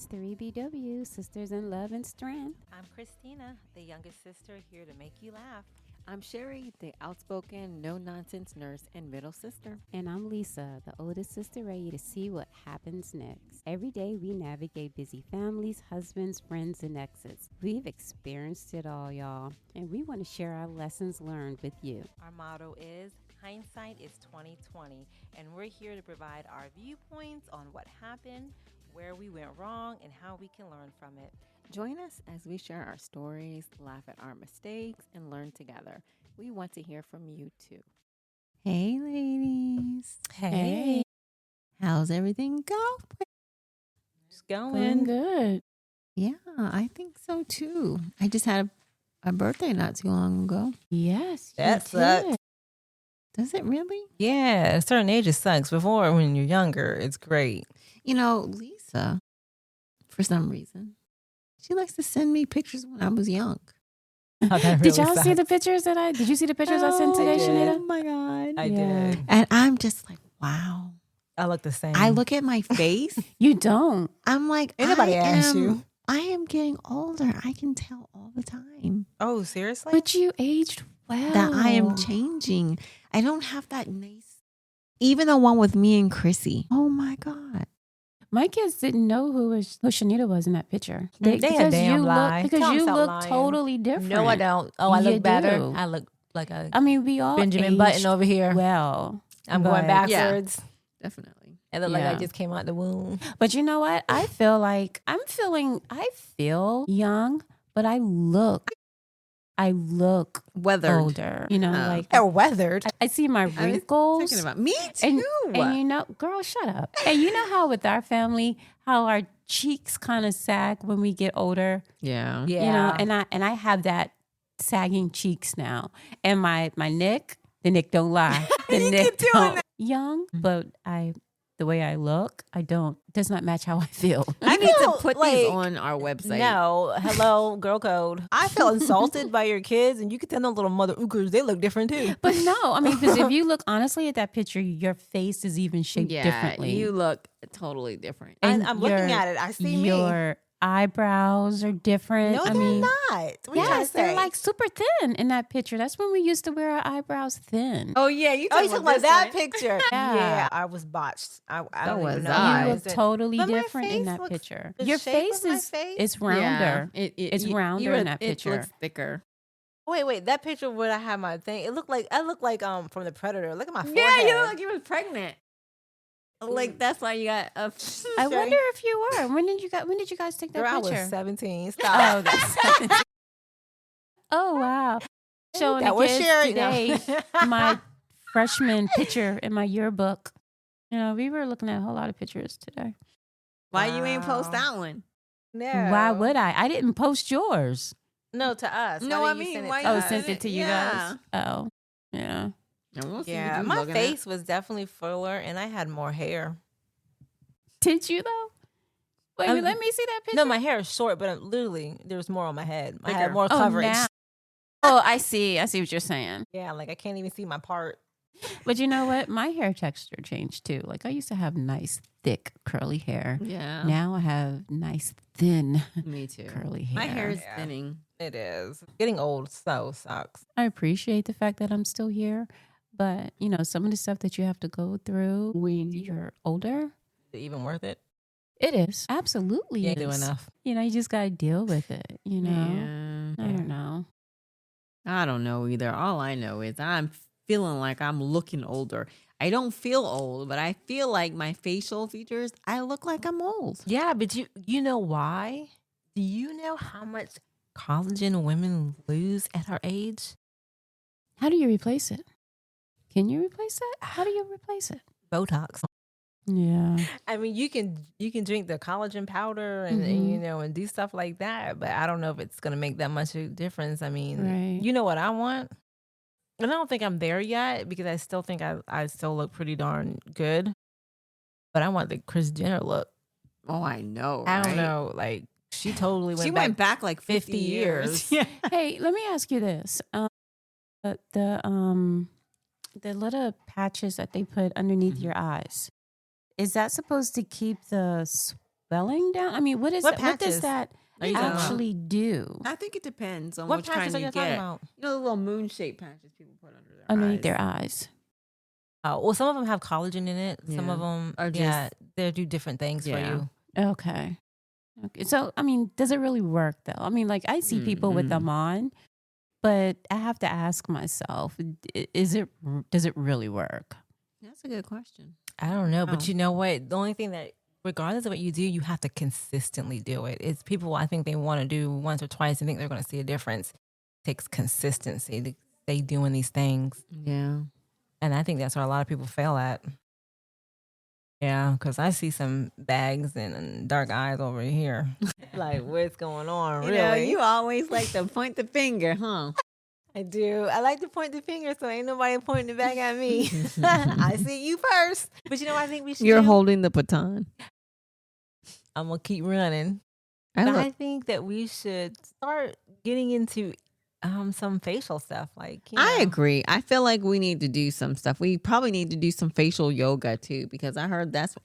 It's 3BW, Sisters in Love and Strength. I'm Christina, the youngest sister, here to make you laugh. I'm Sherry, the outspoken, no-nonsense nurse and middle sister. And I'm Lisa, the oldest sister, ready to see what happens next. Every day we navigate busy families, husbands, friends, and exes. We've experienced it all, y'all, and we want to share our lessons learned with you. Our motto is, hindsight is 2020, and we're here to provide our viewpoints on what happened, where we went wrong, and how we can learn from it. Join us as we share our stories, laugh at our mistakes, and learn together. We want to hear from you too. Hey, ladies. Hey. How's everything going? It's Going going. good. Yeah, I think so too. I just had a birthday not too long ago. Yes, you That sucks. did. Does it really? Yeah, at a certain age it sucks. Before, when you're younger, it's great. You know, Lisa, for some reason, she likes to send me pictures when I was young. Oh, that Did really y'all see the sucks. pictures Did you see the pictures I sent today, did. Shanita? Oh my God. I Yeah. did. And I'm just like, wow. I look the same. I look at my face. You don't. I'm like, Ain't nobody asked you. I am getting older. I can tell all the time Oh, seriously? But you aged well. that I am changing. I don't have that nice, even the one with me and Chrissy. Oh my God. My kids didn't know who Shanita was in that picture. They a because damn you lie. Look, because Tell 'em you stop look lying. totally different. No, I don't. Oh, I You look better. do. I look like a I mean, we all Benjamin aged Button over here. well. I'm going but- backwards. Definitely. It look like I Yeah. just came out the womb. But you know what? I feel like I feel young, but I look Weathered. older. You know, Oh. like Or weathered. I see my wrinkles. Talking about me too. And you know, girl, shut up. And you know how with our family, how our cheeks kind of sag when we get older. Yeah. Yeah. You know, and I have that sagging cheeks now. And my neck, the neck don't lie. The You neck keep doing don't. that. Young, but the way I look, does not match how I feel. I need to feel put like- these on our website. No, hello, girl code. I feel insulted by your kids, and you can tell them little mother ookers, they look different too. But no, I mean, because if you look honestly at that picture, your face is even shaped Yeah, differently. you look totally different. And I'm looking your- at it. I see me. Your eyebrows are different. No, I they're mean, not. What you trying yes, to say? they're like super thin in that picture. That's when we used to wear our eyebrows thin. Oh yeah, you Oh, you talking about that picture? Yeah. Yeah, I was botched. I So don't was even know. I. You how look it- totally But my different in face that looks- picture. the Your shape face of my is face? it's rounder. It's rounder in that It picture. looks thicker. Wait, that picture where I had my thing. I look like from the Predator. Look at my forehead. Yeah, you look like you was pregnant. Like that's why you got a. I wonder if you were. When did you guys take that Girl, I picture? was 17. Oh, Stop. that's oh wow. Showing That the was kids Sherry. today No. my freshman picture in my yearbook. You know, we were looking at a whole lot of pictures today. Why you ain't post Wow. that one? No. Why would I? I didn't post yours. No, to us. No, Why I didn't you mean, send it why to you Oh, us? sent it to you Yeah. guys. Oh, yeah. I won't see Yeah, what you my looking face was definitely fuller, and I had more hair. Did you though? Wait, Um, let me see that picture. No, my hair is short, but literally, there's more on my head. I had Thicker. more Oh, coverage. now. Oh, I see. I see what you're saying. Yeah, like I can't even see my part. But you know what? My hair texture changed too. Like I used to have nice, thick, curly hair. at. Yeah. Now I have nice, thin, Me too. curly hair. My hair is Yeah. thinning. It is. Getting old so sucks. I appreciate the fact that I'm still here, but you know, some of the stuff that you have to go through when you're older, Is it even worth it? it is absolutely You ain't is. doing enough. You know, you just gotta deal with it. You know, Yeah. I don't know. I don't know either. All I know is I'm feeling like I'm looking older. I don't feel old, but I feel like my facial features, I look like I'm old. Yeah, but you know why? Do you know how much collagen women lose at our age? How do you replace it? Can you replace that? How do you replace it? Botox. Yeah. I mean, you can drink the collagen powder and Mhm. you know and do stuff like that, but I don't know if it's gonna make that much of a difference. I mean, Right. you know what I want, and I don't think I'm there yet because I still think I still look pretty darn good, but I want the Kris Jenner look. Oh, I know. I don't right? know, like she totally went She back. went back like 50 50 years. years. Yeah. Hey, let me ask you this: the little patches that they put underneath Mhm. your eyes, is that supposed to keep the swelling down? I mean, what is What that? What does patches that are you talking about? actually do I think it depends on What which patches kind are you you talking get. about? You know the little moon shaped patches people put under their underneath eyes. their eyes? Oh, well, some of them have collagen in it. Some Yeah. of them Or yeah, just- they do different things for Yeah. you. Okay. Okay. So, I mean, does it really work though? I mean, like I see people with them on, but I have to ask myself, does it really work? That's a good question. I don't know, Wow. but you know what? The only thing that, regardless of what you do, you have to consistently do it. It's people, I think they want to do once or twice and think they're going to see a difference. It takes consistency to stay doing these things. Yeah. And I think that's where a lot of people fail at. Yeah, because I see some bags and dark eyes over here. Like, what's going on, really? You know, you always like to point the finger, huh? I do. I like to point the finger so ain't nobody pointing it back at me. I see you first. But you know what I think we should You're do? holding the baton. I'm going to keep running. I think that we should start getting into some facial stuff. Like, I agree. I feel like we need to do some stuff. We probably need to do some facial yoga too, because I heard that's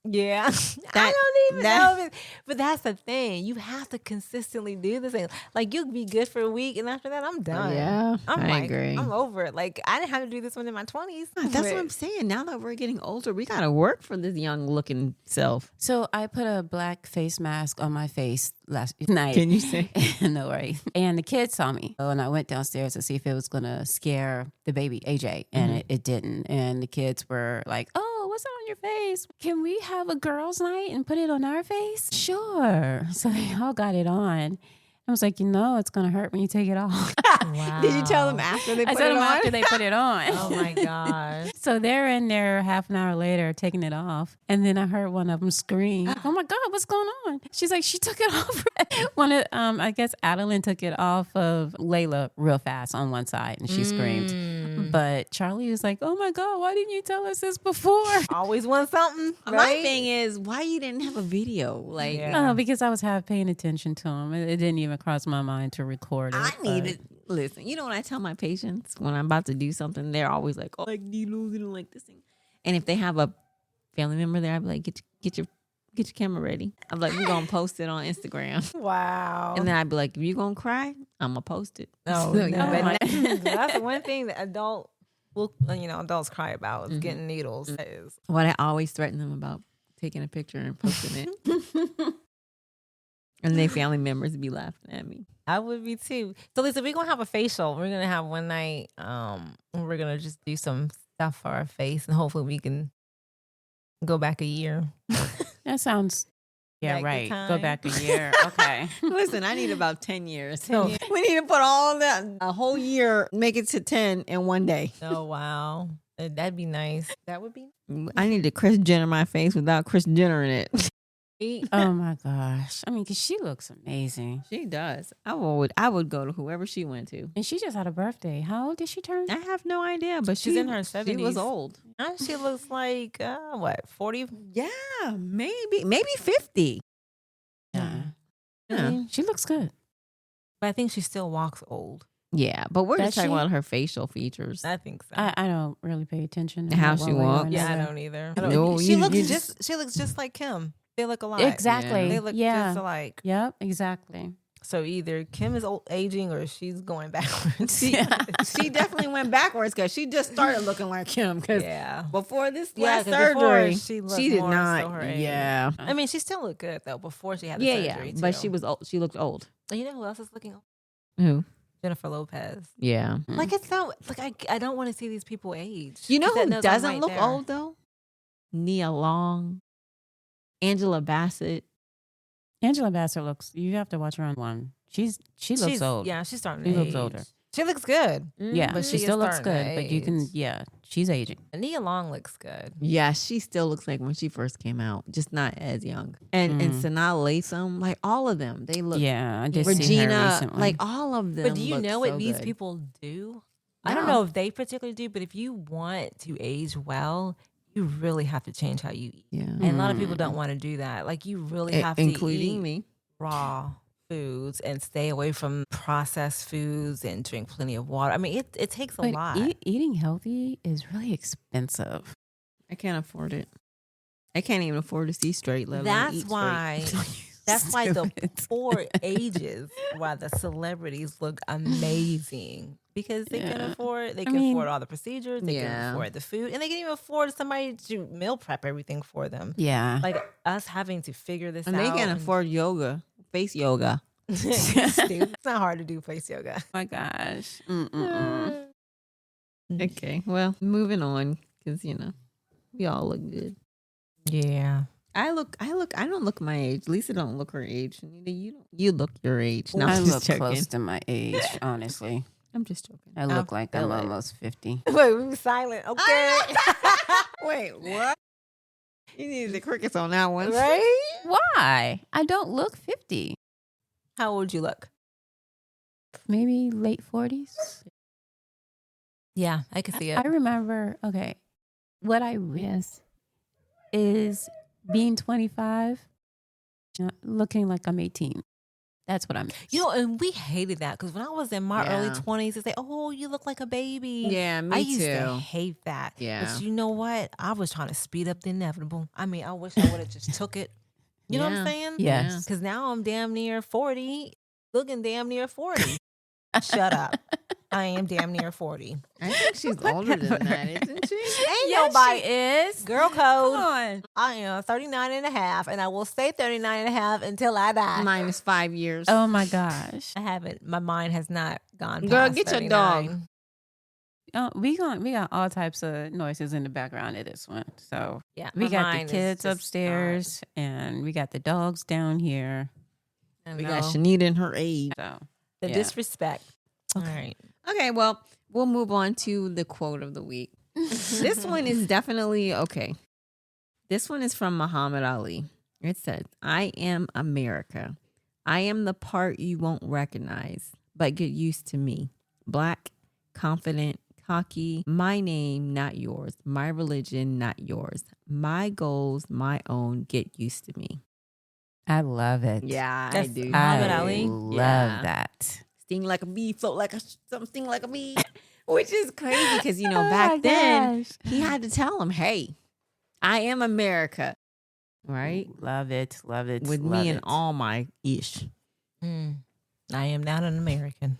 Yeah. I don't even know. But that's the thing. You have to consistently do this thing. Like, you'll be good for a week, and after that, I'm done. Yeah, I agree. I'm over it. Like, I didn't have to do this one in my 20s. That's what I'm saying. Now that we're getting older, we got to work for this young looking self. So I put a black face mask on my face last night. Can you say? No worry. And the kids saw me. And I went downstairs to see if it was going to scare the baby, AJ. And it didn't. And the kids were like, oh, what's that on your face? Can we have a girls' night and put it on our face? Sure. So they all got it on. I was like, it's going to hurt when you take it off. Wow. Did you tell them after they put I told it them on? after they put it on. Oh, my gosh. So they're in there half an hour later taking it off. And then I heard one of them scream, oh my God, what's going on? She's like, she took it off. One of, I guess Adeline took it off of Layla real fast on one side and she screamed. But Charlie was like, oh my God, why didn't you tell us this before? Always want something, My right? thing is, why you didn't have a video? Like, Yeah. Because I was half paying attention to him. It didn't even cross my mind to record it. I but- needed. Listen, you know what I tell my patients when I'm about to do something, they're always like, "Oh, like needles, you don't like this thing." And if they have a family member there, I'd be like, "Get your camera ready." I'm like, "We're gonna post it on Instagram," Wow. and then I'd be like, "If you gonna cry, I'm gonna post it." No, So, no, yeah. but that's the one thing that adults cry about is getting needles. That is. What I always threaten them about taking a picture and posting it, and their family members be laughing at me. I would be too. So Lisa, we're gonna have a facial. We're gonna have one night. We're gonna just do some stuff for our face, and hopefully we can go back a year. That sounds, yeah, Back in right. Go time. back a year. Okay. Listen, I need about 10 years. 10 So years. we need to put all that a whole year, make it to 10 in one day. Oh wow, that'd be nice. That would be. I need to Kris Jenner my face without Kris Jenner in it. Oh my gosh. I mean, because she looks amazing. She does. I would go to whoever she went to. And she just had a birthday. How old did she turn? I have no idea, but She's she, in her She was 70s. old. She looks like 40? Yeah, maybe 50. Yeah. Yeah. She looks good. But I think she still walks old. Yeah, but we're Does just talking she? about her facial features. I think so. I don't really pay attention to How that she one way or walks. yeah, I another. don't either. No, she you looks just- she looks just like Kim. They look alike. Exactly. They look yeah. just alike. Yep, exactly. So either Kim is aging or she's going backwards. She definitely went backwards because she just started looking like him. Because Yeah. before this Yeah, last 'cause before surgery, she looked did more not. so her age. Yeah, I mean, she still looked good though before she had the yeah. surgery. But too. she was old. She looked old. You know who else is looking old? Who? Jennifer Lopez. Yeah. Like it's so like I don't want to see these people age. You know 'Cause that who knows I'm doesn't right look there. old though? Nia Long, Angela Bassett. Angela Bassett looks, you have to watch her on one. She looks She's, old. Yeah, she's starting She to looks age. older. She looks good. Yeah, But she she is still looks starting good. to But you can, age. yeah, she's aging. Nia Long looks good. Yeah, she still looks like when she first came out, just not as young. And Sanaa Lathan, like all of them, they look. Yeah, I did see her Regina, recently. like all of them. But do you look know what so these good. people do? I don't No. know if they particularly do, but if you want to age well, you really have to change how you eat. Yeah, And a lot of people don't want to do that. Like you really have to including eat me. raw foods and stay away from processed foods and drink plenty of water. I mean, it takes a but lot. eating healthy is really expensive. I can't afford it. I can't even afford to see straight. Let alone That's eat why. straight. That's why the Stupid. 4 ages why the celebrities look amazing because they can Yeah. afford. They I can mean, afford all the procedures. They can yeah. afford the food, and they can even afford somebody to meal prep everything for them. Yeah. Like us having to figure this And out. they can't afford yoga, face yoga. Stupid. It's not hard to do face yoga. Oh my gosh. Mm-mm-mm. Okay, well, moving on because we all look good. Yeah. I don't look my age. Lisa don't look her age. Neither you don't. You look your age. No, I I'm look just joking. close to my age, honestly. I'm just joking. I look I like feel I'm it. almost 50. Wait, we were silent. Okay. Wait, what? You needed the crickets on that one. Right? Why? I don't look 50. How old you look? Maybe late 40s. Yeah, I can see it. I remember, okay, what I miss is being 25, looking like I'm 18. That's what I miss. And we hated that because when I was in my early Yeah. 20s, they say, "Oh, you look like a baby." Yeah, me I used to too. hate that. Yeah. But you know what? I was trying to speed up the inevitable. I mean, I wish I would have just took it. You know what I'm Yeah. saying? Yes. Because now I'm damn near 40, looking damn near 40. Shut up. I am damn near 40. I think she's older than that, isn't she? Ain't Yes, nobody. she is. Girl code. Come on. I am 39 and a half, and I will stay 39 and a half until I die. Minus 5 years. Oh my gosh. I haven't. My mind has not gone past Girl, get your 39. dog. Oh, we got all types of noises in the background of this one. So Yeah, we my got the mind is kids just upstairs and we got the dogs down here. not. We I got know. Shanita in her age. So The yeah. disrespect. All right. Okay, well, we'll move on to the quote of the week. This one is definitely okay. This one is from Muhammad Ali. It says, "I am America. I am the part you won't recognize, but get used to me. Black, confident, cocky. My name, not yours. My religion, not yours. My goals, my own. Get used to me." I love it. Yeah, That's I do. Muhammad I Ali? love Yeah. that. Sting like a bee, float like something like a bee. Which is crazy because, Oh my back then, gosh. he had to tell him, hey, I am America. Right? Love it. Love it. With love me and it. all my ish. I am now an American.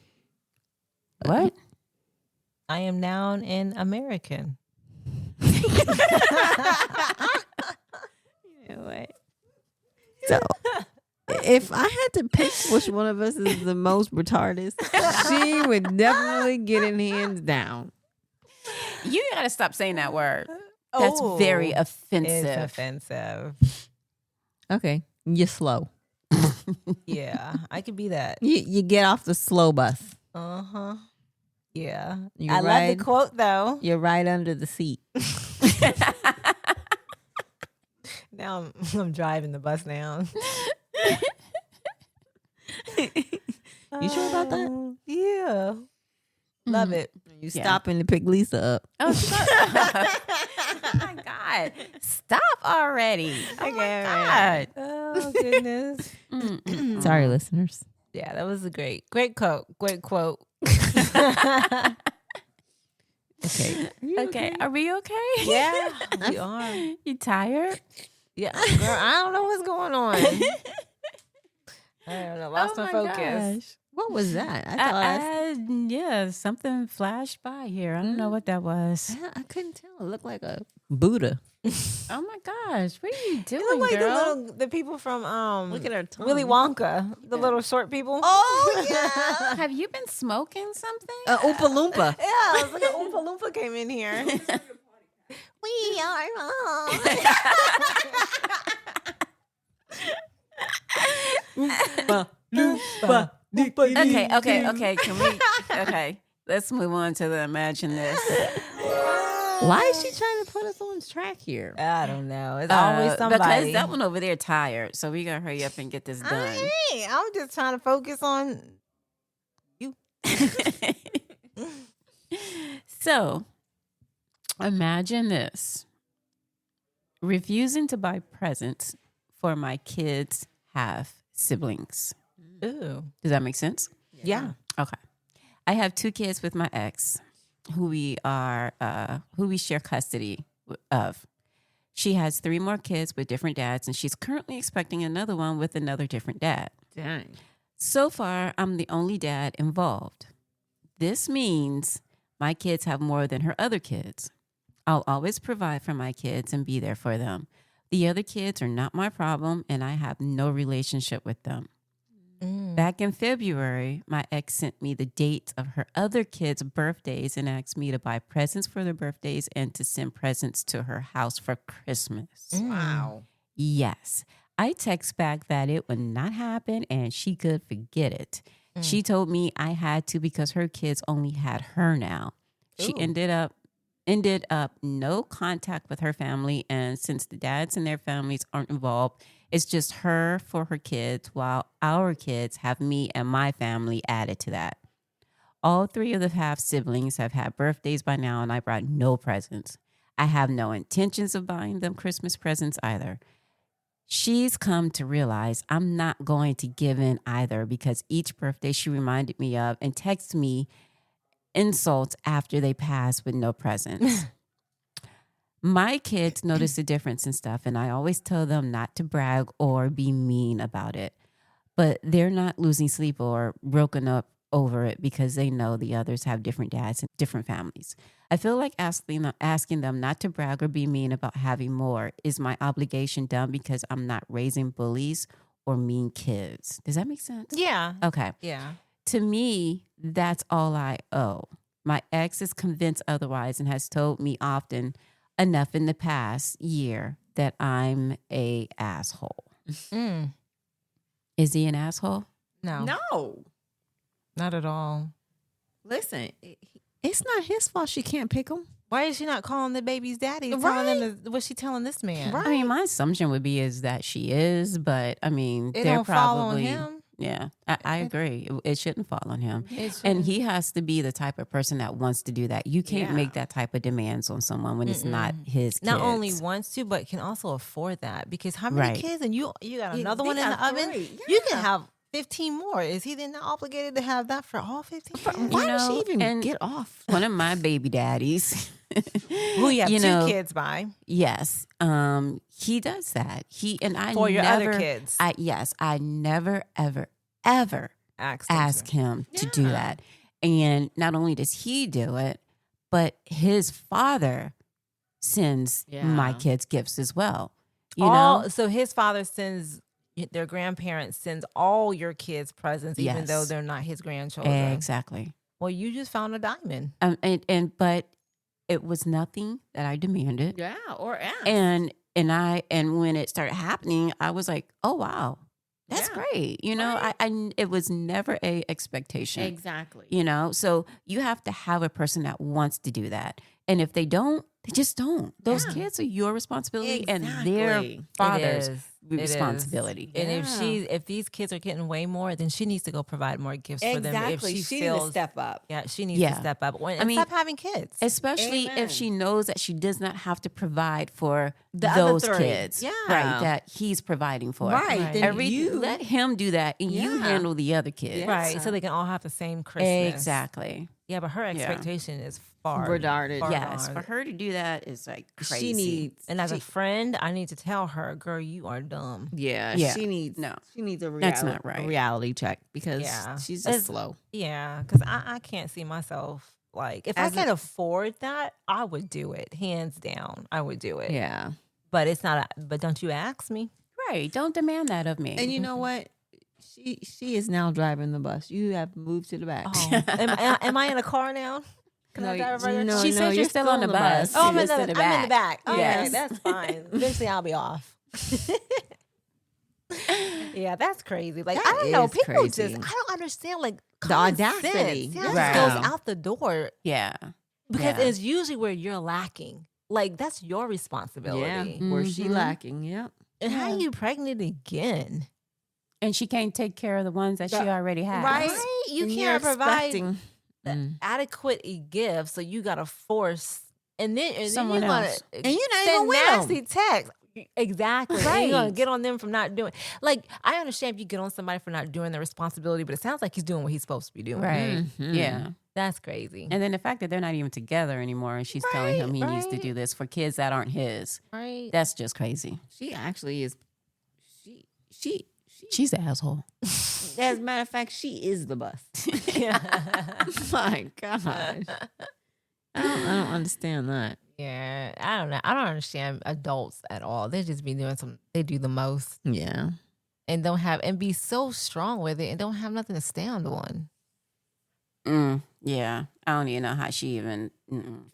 What? I am now an American. You know what? So, if I had to pick which one of us is the most retarded, she would definitely get in hands down. You gotta stop saying that word. That's very It's offensive. offensive. Okay. You're slow. Yeah, I could be that. You get off the slow bus. Uh-huh. Yeah. You I love ride- the quote, though. You're right under the seat. Now I'm driving the bus now. You sure about that? Yeah. Love it. You Yeah. stopping to pick Lisa up. Oh, shut up. Oh my God. Stop already. Oh my God. Oh, goodness. Sorry, listeners. Yeah, that was a great quote. Great quote. Okay. Okay. Are we okay? Yeah, we are. You tired? Yeah, girl, I don't know what's going on. I don't know. Lost my focus. gosh. What was that? I thought Yeah, something flashed by here. I don't know what that was. I couldn't tell. It looked like a Buddha. Oh my gosh. What are you doing, You look like girl? the people from Look at her tongue. Willy Wonka, the little short people. Oh, yeah. Have you been smoking something? Oompa Loompa. Yeah, it was like an Oompa Loompa came in here. We are home. Okay. Can we? Okay, let's move on to the imagine this. Why is she trying to put us on track here? I don't know. It's always somebody. Because that one over there tired, so we gotta hurry up and get this done. Hey, I'm just trying to focus on you. So, imagine this: refusing to buy presents for my kids' half siblings. Ooh. Does that make sense? Yeah. Okay. I have 2 kids with my ex who we share custody of. She has 3 more kids with different dads, and she's currently expecting another one with another different dad. Dang. So far, I'm the only dad involved. This means my kids have more than her other kids. I'll always provide for my kids and be there for them. The other kids are not my problem, and I have no relationship with them. Back in February, my ex sent me the dates of her other kids' birthdays and asked me to buy presents for their birthdays and to send presents to her house for Christmas. Wow. Yes. I text back that it would not happen and she could forget it. She told me I had to because her kids only had her now. She ended up no contact with her family, and since the dads and their families aren't involved, it's just her for her kids, while our kids have me and my family added to that. All 3 of the half siblings have had birthdays by now, and I brought no presents. I have no intentions of buying them Christmas presents either. She's come to realize I'm not going to give in either, because each birthday she reminded me of and texts me insults after they pass with no presents. My kids notice the difference and stuff, and I always tell them not to brag or be mean about it. But they're not losing sleep or broken up over it because they know the others have different dads and different families. I feel like asking them not to brag or be mean about having more is my obligation done because I'm not raising bullies or mean kids. Does that make sense? Yeah. Okay. Yeah. To me, that's all I owe. My ex is convinced otherwise and has told me often enough in the past year that I'm a asshole. Is he an asshole? No. No. Not at all. Listen, it's not his fault she can't pick him. Why is she not calling the baby's daddy? Telling them what's she telling this man? Right. I mean, my assumption would be is that she is, but I mean, It they're don't fall on probably him. Yeah, I agree. It shouldn't fall on him. And he has to be the type of person that wants to do that. You can't make that type of demands on someone when it's not his kids. Not only wants to, but can also afford that. Because how many kids? And you got another one in the oven? You can have 15 more. Is he then not obligated to have that for all 15? Why does she even get off? One of my baby daddies, who you have 2 kids by. Yes, he does that. For your other kids. I never ever ask him to do that. And not only does he do it, but his father sends my kids gifts as well. You know, so his father sends. Their grandparents sends all your kids presents, even though they're not his grandchildren. Exactly. Well, you just found a diamond. But it was nothing that I demanded. Yeah, or asked. And when it started happening, I was like, oh wow, that's great. You know, I it was never a expectation. Exactly. You know, so you have to have a person that wants to do that. And if they don't, they just don't. Those kids are your responsibility and their father's responsibility. And if these kids are getting way more, then she needs to go provide more gifts for them. If she needs feels to step up. Yeah, she needs to step up. And stop having kids. Especially if she knows that she does not have to provide for The those other 3. kids. Yeah. Right, that he's providing for. Right. Then let him do that and you handle the other kids. Right. So they can all have the same Christmas. Exactly. Yeah, but her expectation is far retarded. Yes, for her to do that is like crazy. She needs, and as a friend, I need to tell her, girl, you are dumb. Yeah. She needs a reality, that's not right. A reality check because she's just slow. Yeah, because I can't see myself like if I can afford that, I would do it hands down. I would do it. Yeah, but it's not. But don't you ask me? Right? Don't demand that of me. And you know what? She is now driving the bus. You have moved to the back. Oh. Am I in a car now? Can I drive right now? She says you're still on the bus. Oh, I'm in the back. Oh, yes. Okay, that's fine. Eventually, I'll be off. Yeah, that's crazy. Like, I don't know. People crazy. I don't understand, like, the audacity. Yeah, it just goes out the door. Yeah. Because it's usually where you're lacking. Like, that's your responsibility. Yeah, where she lacking. Yep. And how are you pregnant again? And she can't take care of the ones that she already has. Right? You can't provide adequate gift, so you got to force. And then someone you else. And you're not send even with nasty text. Exactly. And Right. you're going to get on them from not doing. Like, I understand if you get on somebody for not doing their responsibility, but it sounds like he's doing what he's supposed to be doing. Right. Mhm. Yeah. That's crazy. And then the fact that they're not even together anymore and she's telling him he needs to Right. do this for kids that aren't his. Right. That's just crazy. She actually is. She. She's the asshole. As a matter of fact, she is the bust. My gosh. I don't understand that. Yeah. I don't know. I don't understand adults at all. They just be doing they do the most Yeah. and be so strong with it and don't have nothing to stand on. Yeah. I don't even know how she even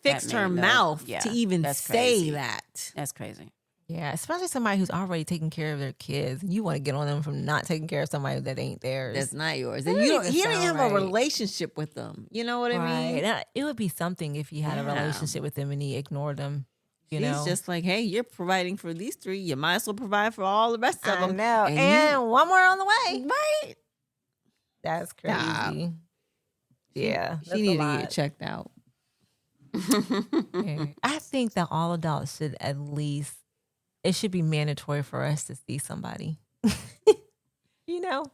Fixed that her made no- mouth yeah, to even that's say crazy. that. That's crazy. Yeah, especially somebody who's already taking care of their kids. And you want to get on them from not taking care of somebody that ain't theirs. That's not yours. And That you don't doesn't even sound have a right. relationship with them. You know what I mean? Right. Now, it would be something if he had a Yeah. relationship with them and he ignored them. You He's know? just like, hey, you're providing for these three. You might as well provide for all the rest of I them. know. And And one more on the way. Right. That's Stop. crazy. Yeah. She needed to get checked out. Yeah. I think that all adults should at least, it should be mandatory for us to see somebody. You know?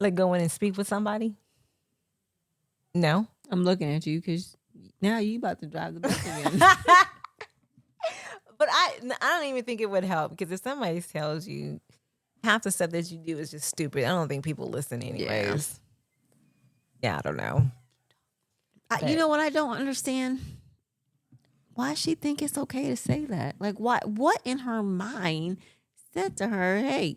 Like go in and speak with somebody. No? I'm looking at you because now you about to drive the bus again. But I don't even think it would help because if somebody tells you half the stuff that you do is just stupid, I don't think people listen anyways. Yeah, I don't know. You know what I don't understand? Why she think it's okay to say that? Like, what in her mind said to her, hey,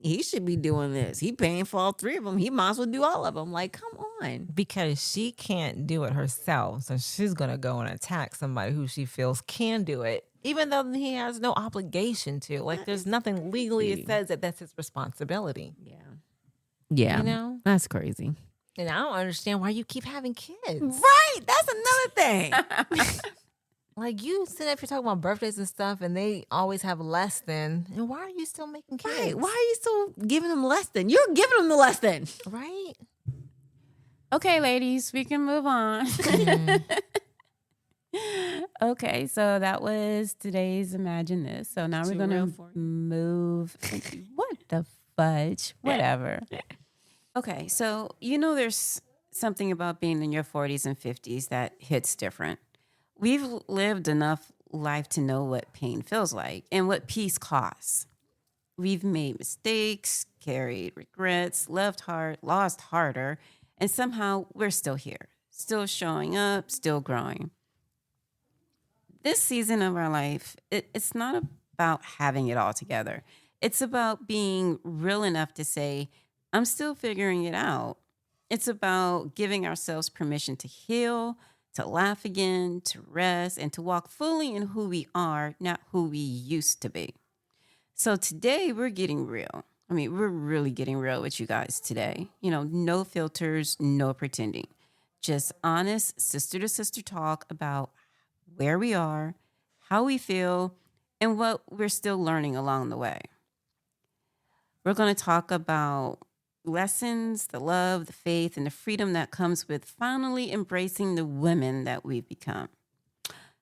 he should be doing this. He paying for all three of them. He might as well do all of them. Like, come on. Because she can't do it herself, so she's gonna go and attack somebody who she feels can do it, even though he has no obligation to. Like, there's nothing legally that says that that's his responsibility. Yeah. You know? That's crazy. And I don't understand why you keep having kids. Right. That's another thing. Like, you sit up here talking about birthdays and stuff, and they always have less than. And why are you still making kids? Right. Why are you still giving them less than? You're giving them the less than. Right? Okay, ladies, we can move on. Okay, so that was today's Imagine This. So now we're Too going real to for move. What the fudge? Whatever. Okay, so there's something about being in your 40s and 50s that hits different. We've lived enough life to know what pain feels like and what peace costs. We've made mistakes, carried regrets, loved hard, lost harder, and somehow we're still here, still showing up, still growing. This season of our life, it's not about having it all together. It's about being real enough to say, I'm still figuring it out. It's about giving ourselves permission to heal, to laugh again, to rest, and to walk fully in who we are, not who we used to be. So today we're getting real. I mean, we're really getting real with you guys today. No filters, no pretending. Just honest sister to sister talk about where we are, how we feel, and what we're still learning along the way. We're going to talk about lessons, the love, the faith, and the freedom that comes with finally embracing the women that we've become.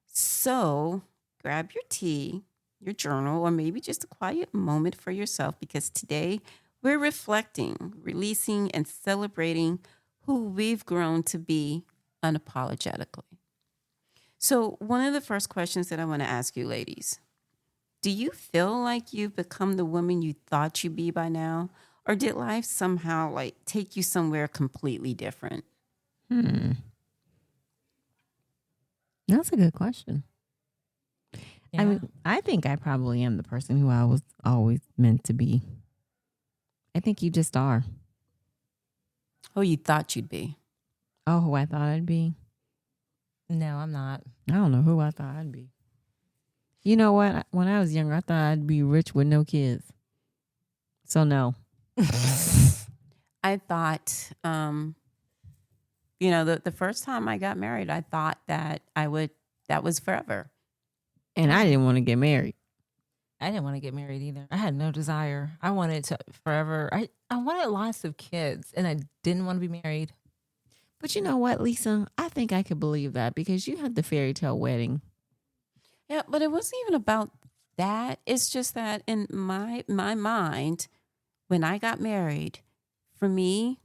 So grab your tea, your journal, or maybe just a quiet moment for yourself, because today we're reflecting, releasing, and celebrating who we've grown to be unapologetically. So one of the first questions that I want to ask you, ladies, do you feel like you've become the woman you thought you'd be by now? Or did life somehow take you somewhere completely different? That's a good question. Yeah. I mean, I think I probably am the person who I was always meant to be. I think you just are. Who you thought you'd be? Oh, who I thought I'd be? No, I'm not. I don't know who I thought I'd be. You know what? When I was younger, I thought I'd be rich with no kids. So no. I thought, the first time I got married, I thought that that was forever. And I didn't want to get married. I didn't want to get married either. I had no desire. I wanted to forever. I wanted lots of kids, and I didn't want to be married. But you know what, Lisa? I think I could believe that because you had the fairy tale wedding. Yeah, but it wasn't even about that. It's just that in my mind, when I got married, for me,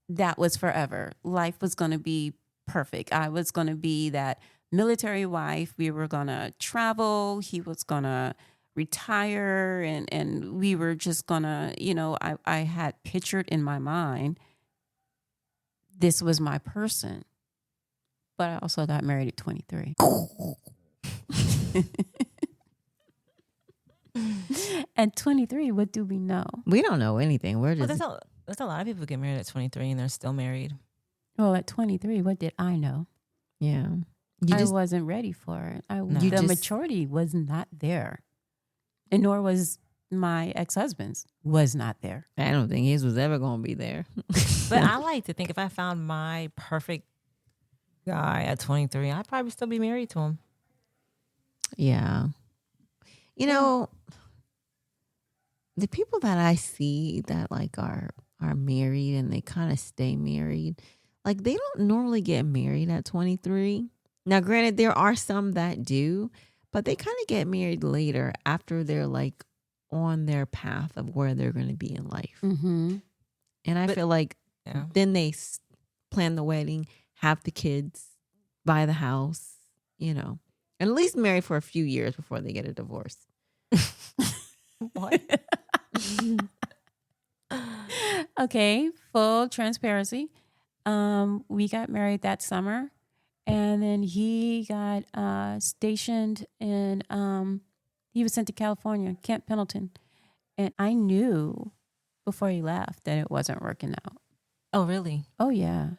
that was forever. Life was going to be perfect. I was going to be that military wife. We were going to travel. He was going to retire. And we were just going to, I had pictured in my mind, this was my person. But I also got married at 23. At 23, what do we know? We don't know anything. We're Well, just there's a lot of people who get married at 23 and they're still married. Well, at 23, what did I know? yeah. I wasn't ready for it. The maturity was not there. And nor was my ex-husband's was not there. I don't think his was ever going to be there. But I like to think if I found my perfect guy at 23, I'd probably still be married to him. Yeah. You know, the people that I see that like are married and they kind of stay married, like they don't normally get married at 23. Now, granted, there are some that do, but they kind of get married later after they're like on their path of where they're going to be in life. Mm-hmm. And I feel like then they plan the wedding, have the kids, buy the house, and at least marry for a few years before they get a divorce. What? Okay, full transparency. We got married that summer, and then he got stationed in. He was sent to California, Camp Pendleton, and I knew before he left that it wasn't working out. Oh, really? Oh yeah,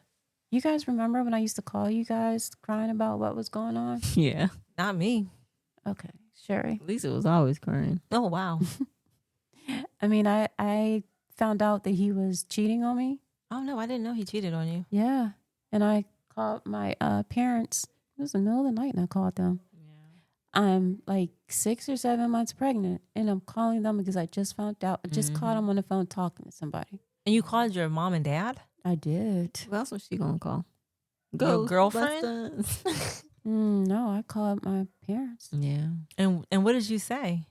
you guys remember when I used to call you guys crying about what was going on? Yeah. Not me. Okay, Sherry. At least it was always crying. Oh, wow. I mean, I found out that he was cheating on me. Oh, no, I didn't know he cheated on you. Yeah. And I called my parents. It was the middle of the night and I called them. Yeah. I'm like 6 or 7 months pregnant and I'm calling them because I just found out. I just caught them on the phone talking to somebody. And you called your mom and dad? I did. Who else was she going to call? Your girlfriend? No, I called my parents. Yeah. And what did you say?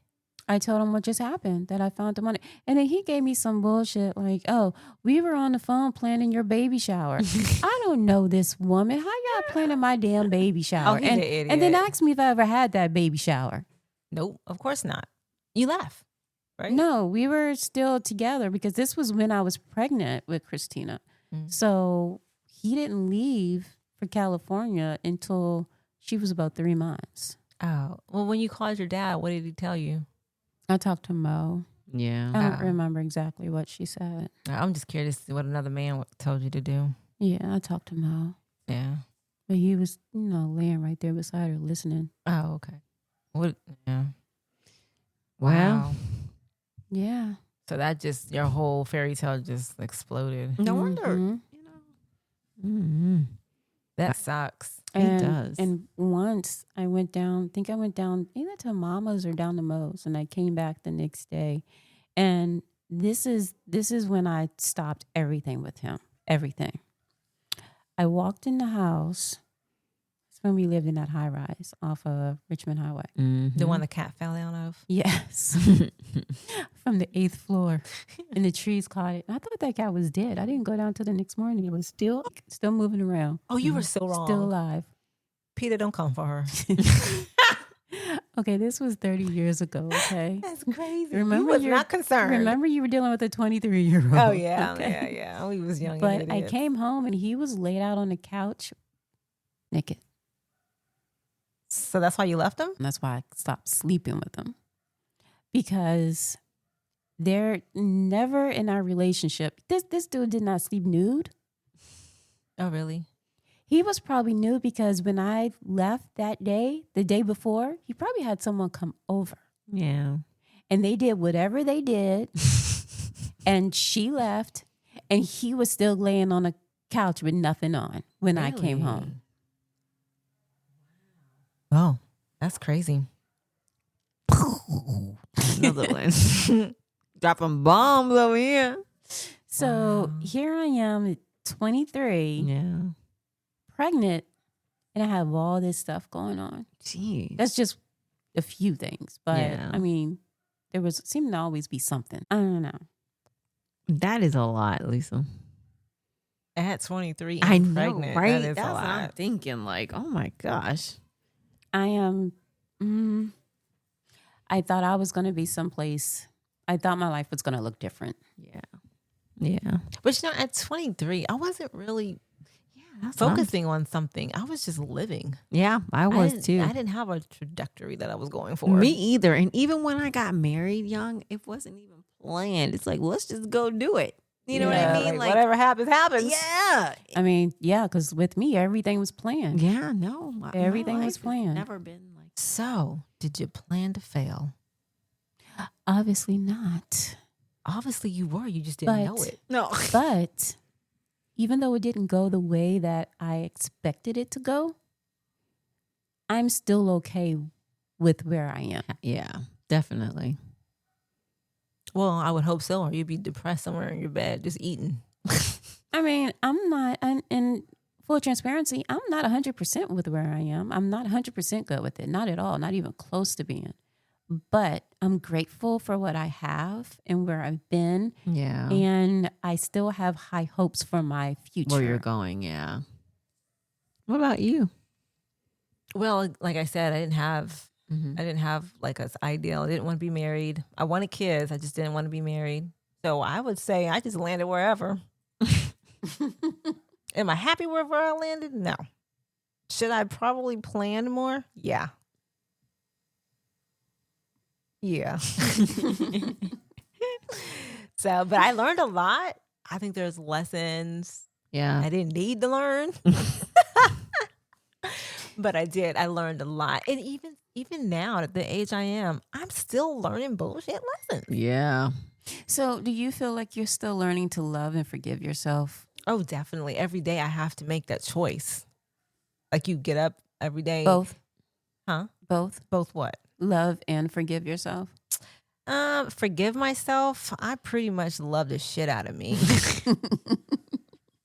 I told him what just happened, that I found the money. And then he gave me some bullshit like, oh, we were on the phone planning your baby shower. I don't know this woman. How y'all planning my damn baby shower? He's an idiot. And then asked me if I ever had that baby shower. Nope, of course not. You left, right? No, we were still together because this was when I was pregnant with Christina. So he didn't leave for California until she was about 3 months. Oh, well, when you called your dad, what did he tell you? I talked to Mo. Yeah. I don't remember exactly what she said. I'm just curious to see what another man told you to do. Yeah, I talked to Mo. Yeah. But he was, laying right there beside her listening. Oh, okay. What? Yeah. Wow. Yeah. So that just, your whole fairy tale just exploded. No wonder. That sucks. It does. And once I went down, either to Mama's or down to Mo's, and I came back the next day. And this is when I stopped everything with him. Everything. I walked in the house. It's when we lived in that high rise off of Richmond Highway. The one the cat fell out of? Yes. From the 8th floor. And the trees caught it. And I thought that cat was dead. I didn't go down till the next morning. It was still moving around. Oh, you were so wrong. Still alive. Peter, don't come for her. Okay, this was 30 years ago, okay? That's crazy. Remember, you was not concerned. Remember you were dealing with a 23-year-old. Oh, yeah. Okay? Yeah. We was young. But I came home and he was laid out on the couch naked. So that's why you left him? And that's why I stopped sleeping with him. Because they're never in our relationship. This dude did not sleep nude. Oh, really? He was probably nude because when I left that day, the day before, he probably had someone come over. Yeah. And they did whatever they did. And she left. And he was still laying on a couch with nothing on when I came home. Oh, that's crazy. Another one. Dropping bombs over here. So here I am at 23. Yeah. Pregnant, and I have all this stuff going on. Jeez. That's just a few things, but Yeah. I mean, there seemed to always be something. I don't know. That is a lot, Lisa. At 23 I and know, pregnant, right? that is That's a what I'm lot. thinking. Like, oh my gosh. I am. I thought I was going to be someplace. I thought my life was going to look different. Yeah. Yeah. But at 23, I wasn't really focusing on something. I was just living. Yeah, I was too. I didn't have a trajectory that I was going for. Me either. And even when I got married young, it wasn't even planned. It's like, let's just go do it. You know what I mean? Like whatever happens, happens. Yeah. I mean, yeah, because with me, everything was planned. Yeah, no. Everything my was life has planned. Never been like So, did you plan to fail? Obviously not. Obviously, you were. You just didn't know it. no. But even though it didn't go the way that I expected it to go, I'm still okay with where I am. Yeah, definitely. Well, I would hope so, or you'd be depressed somewhere in your bed just eating. I mean, I'm not, in full transparency, I'm not 100% with where I am. I'm not 100% good with it. Not at all. Not even close to being. But I'm grateful for what I have and where I've been. Yeah. And I still have high hopes for my future. Where you're going, yeah. What about you? Well, like I said, I didn't have like an ideal. I didn't want to be married. I wanted kids. I just didn't want to be married. So I would say I just landed wherever. Am I happy with where I landed? No. Should I probably plan more? Yeah. Yeah. So, but I learned a lot. I think there's lessons Yeah. I didn't need to learn. But I did. I learned a lot. And even now at the age I am, I'm still learning bullshit lessons. Yeah. So do you feel like you're still learning to love and forgive yourself? Oh, definitely. Every day I have to make that choice. Like you get up every day. Both? Huh? Both? Both what? Love and forgive yourself? Forgive myself. I pretty much love the shit out of me.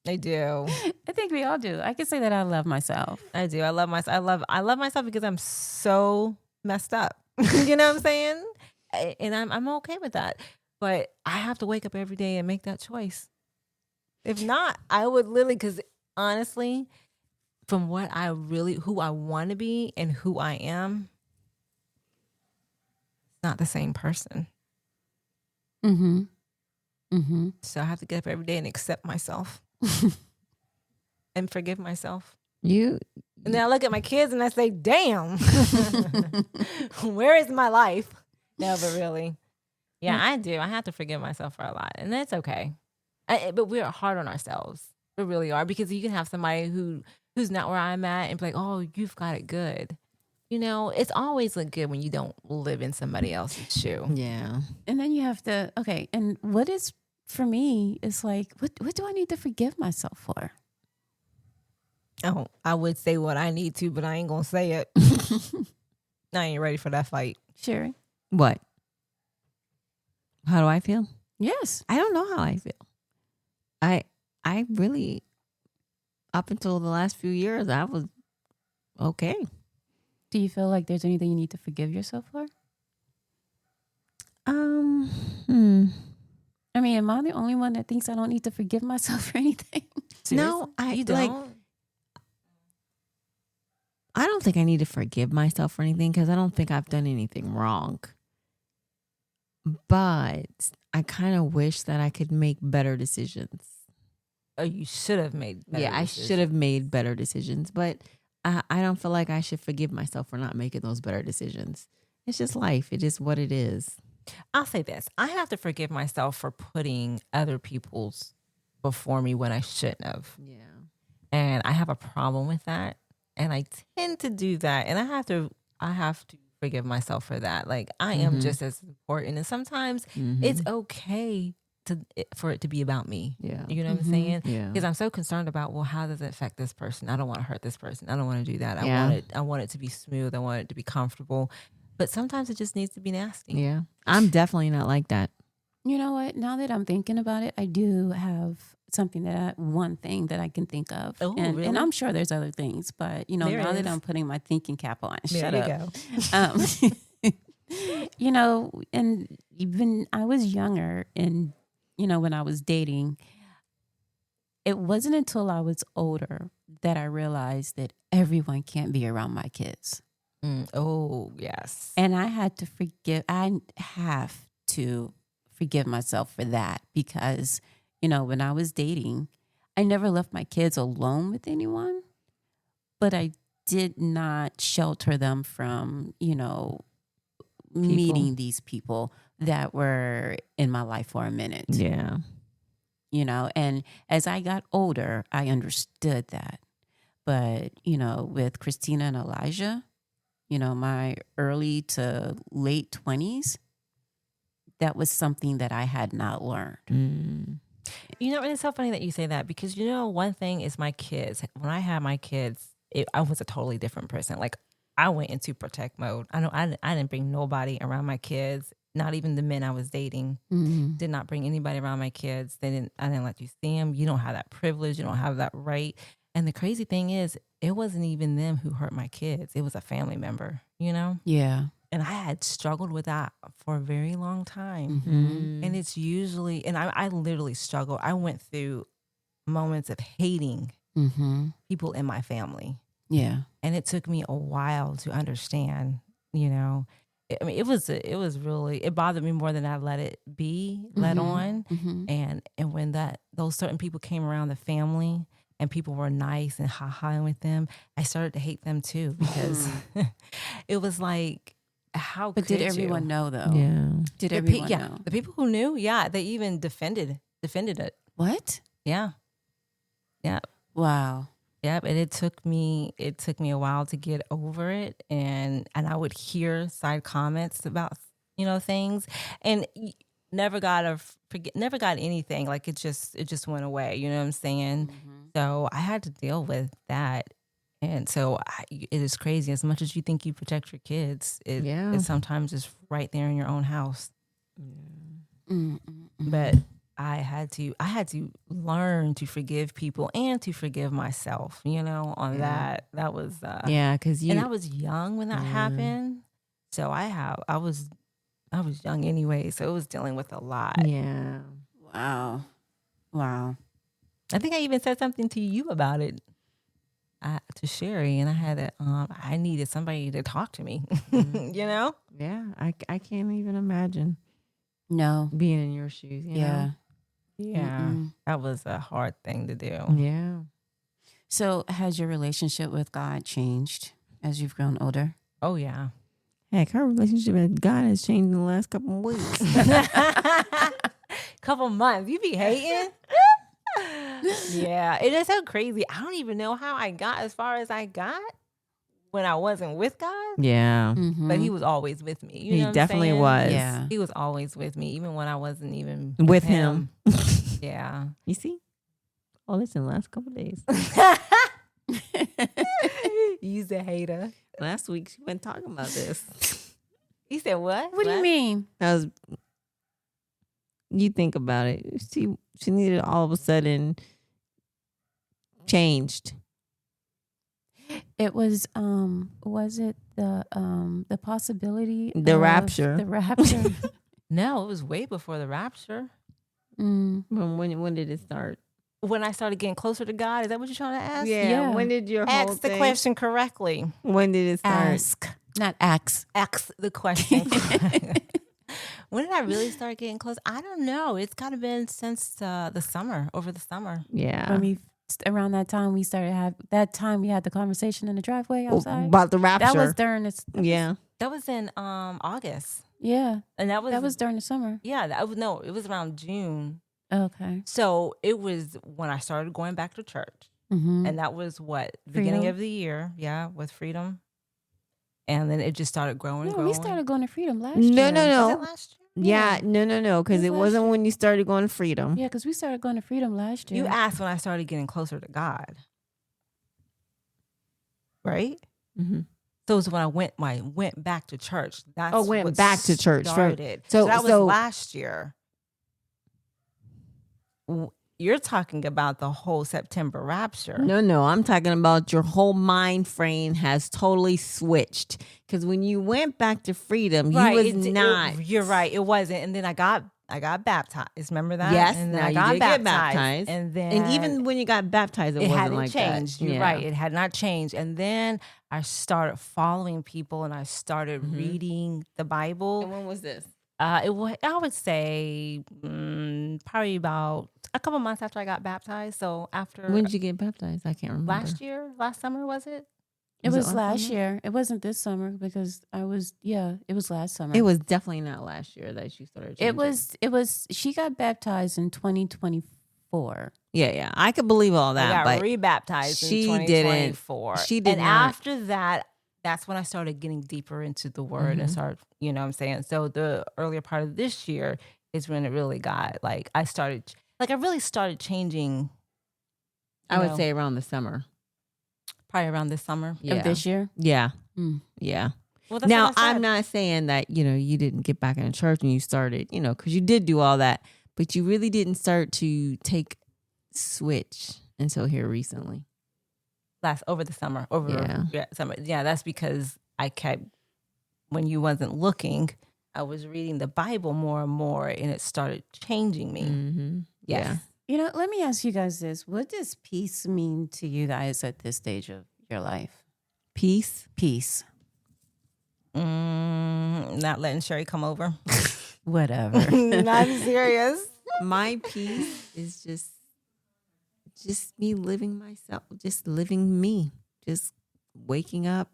I do. I think we all do. I can say that I love myself. I do. I love myself. I love myself because I'm so messed up. You know what I'm saying? And I'm okay with that. But I have to wake up every day and make that choice. If not, I would literally, because honestly, from who I want to be and who I am, it's not the same person. Mm-hmm. Mm-hmm. So I have to get up every day and accept myself and forgive myself. And then I look at my kids and I say, damn, where is my life? No, but really. Yeah, I do. I have to forgive myself for a lot. And that's okay. But we're hard on ourselves. We really are. Because you can have somebody who's not where I'm at and be like, oh, you've got it good. You know, it's always look good when you don't live in somebody else's shoe. Yeah. And then you have to, okay, and what is, for me, is like, what do I need to forgive myself for? Oh, I would say what I need to, but I ain't going to say it. I ain't ready for that fight. Sherry? What? How do I feel? Yes. I don't know how I feel. I really, up until the last few years, I was okay. Do you feel like there's anything you need to forgive yourself for? I mean, am I the only one that thinks I don't need to forgive myself for anything? No, You don't? I don't think I need to forgive myself for anything because I don't think I've done anything wrong. But I kind of wish that I could make better decisions. Oh, you should have made better I decisions. should have made better decisions, but I don't feel like I should forgive myself for not making those better decisions. It's just life. It is what it is. I'll say this. I have to forgive myself for putting other people's before me when I shouldn't have. Yeah. And I have a problem with that. And I tend to do that. And I have to forgive myself for that. Like I am just as important. And sometimes it's okay for it to be about me. Yeah. You know what I'm saying? Yeah. Because I'm so concerned about, well, how does it affect this person? I don't want to hurt this person. I don't want to do that. Yeah. I want it to be smooth. I want it to be comfortable. But sometimes it just needs to be nasty. Yeah. I'm definitely not like that. You know what? Now that I'm thinking about it, I do have one thing that I can think of. Oh, and really? I'm sure there's other things, but There now is. that I'm putting my thinking cap on, There shut you up. go. And even I was younger and, when I was dating, it wasn't until I was older that I realized that everyone can't be around my kids. Oh, yes. And I have to forgive myself for that because, when I was dating, I never left my kids alone with anyone, but I did not shelter them from, meeting these people that were in my life for a minute. Yeah. And as I got older, I understood that. But, with Christina and Elijah, my early to late 20s, that was something that I had not learned. Mm. And it's so funny that you say that because, one thing is my kids. When I had my kids, I was a totally different person. Like, I went into protect mode. I didn't bring nobody around my kids, not even the men I was dating. Mm-hmm. Did not bring anybody around my kids. I didn't let you see them. You don't have that privilege. You don't have that right. And the crazy thing is, it wasn't even them who hurt my kids. It was a family member, Yeah. And I had struggled with that for a very long time. Mm-hmm. And it's usually, and I literally struggled. I went through moments of hating Mm-hmm. people in my family. Yeah. And it took me a while to understand, it was really, it bothered me more than I let it be, let on. Mm-hmm. And when those certain people came around the family and people were nice and ha-ha with them, I started to hate them too because it was like, how But could did everyone you? know though? Yeah. Did everyone know? The people who knew, they even defended it. What? Yeah. Yeah. Wow. Yep, and it took me a while to get over it, and I would hear side comments about things, and never got anything. Like it just went away. You know what I'm saying? Mm-hmm. So I had to deal with that, and so it is crazy. As much as you think you protect your kids, it sometimes is right there in your own house. Mm-hmm. But I had to learn to forgive people and to forgive myself, on that. That was because and I was young when that happened. So I was young anyway, so it was dealing with a lot. Yeah. Wow. I think I even said something to you about it. To Sherry, and I had I needed somebody to talk to me. Yeah, I can't even imagine No. being in your shoes. You know? Yeah, Mm-mm. that was a hard thing to do. Yeah. So has your relationship with God changed as you've grown older? Oh yeah. Heck, her relationship with God has changed in the last couple of weeks. Couple months. You be hating? Yeah, it is so crazy. I don't even know how I got as far as I got when I wasn't with God. Yeah. Mm-hmm. But he was always with me. You know He what I'm definitely saying? was. Yeah. He was always with me, even when I wasn't even With him. Yeah. You see? Oh, this in the last couple of days. You's a hater. Last week, she went talking about this. He said what? What do you mean? You think about it. She needed all of a sudden changed. It was it the possibility The of rapture. The rapture. No, it was way before the rapture. When did it start? When I started getting closer to God, is that what you're trying to ask? Yeah. When did your whole Ask the thing? question correctly. When did it start? Ask, not ask. Ask the question. When did I really start getting close? I don't know. It's kind of been since the summer, over the summer. Yeah. Around that time we started we had the conversation in the driveway outside. About the rapture. That was during this. Yeah. That was in August. Yeah. And that was during the summer. Yeah, it was around June. Okay. So it was when I started going back to church. Mm-hmm. And that was beginning Freedom. of the year, with Freedom. And then it just started growing. No, we started going to Freedom last year. No. Was it last year? Yeah, no, because It it was wasn't last when you started going to Freedom. Yeah, because we started going to Freedom last year. You asked when I started getting closer to God. Right? Mm-hmm. So it was when I went back to church. That's went what back to church. started. So that was so last year. You're talking about the whole September rapture. No, I'm talking about your whole mind frame has totally switched. Because when you went back to freedom, you was not. You're right. It wasn't. And then I got baptized. Remember that? Yes, And then now I you got did get baptized. And then And even when you got baptized, it wasn't hadn't like changed. that. You're Yeah. right. It had not changed. And then I started following people and I started reading the Bible. And when was this? I would say probably about a couple months after I got baptized. So after When did you get baptized? I can't remember. last summer, was it? It Was it was last last summer? year. It wasn't this summer because it was last summer. It was definitely not last year that you started. It changing. was, she got baptized in 2024. Yeah. I could believe all that, I got but rebaptized she in 2024. She did and not. after that, that's when I started getting deeper into the word and started, you know what I'm saying? So the earlier part of this year is when it really got, like, I really started changing. I would say around the summer. Probably around this summer. Yeah. Of this year. Yeah. Mm. Yeah. Well, that's Now, what I said. I'm not saying that, you didn't get back in church and you started, because you did do all that, but you really didn't start to take switch until here recently. Over the summer. Summer. Yeah, that's because I kept, when you wasn't looking, I was reading the Bible more and more and it started changing me. Mm-hmm. Yes. Yeah. Let me ask you guys this. What does peace mean to you guys at this stage of your life? Peace. Peace. Not letting Sherry come over. Whatever. Not serious. My peace is just me living myself, just living me, just waking up,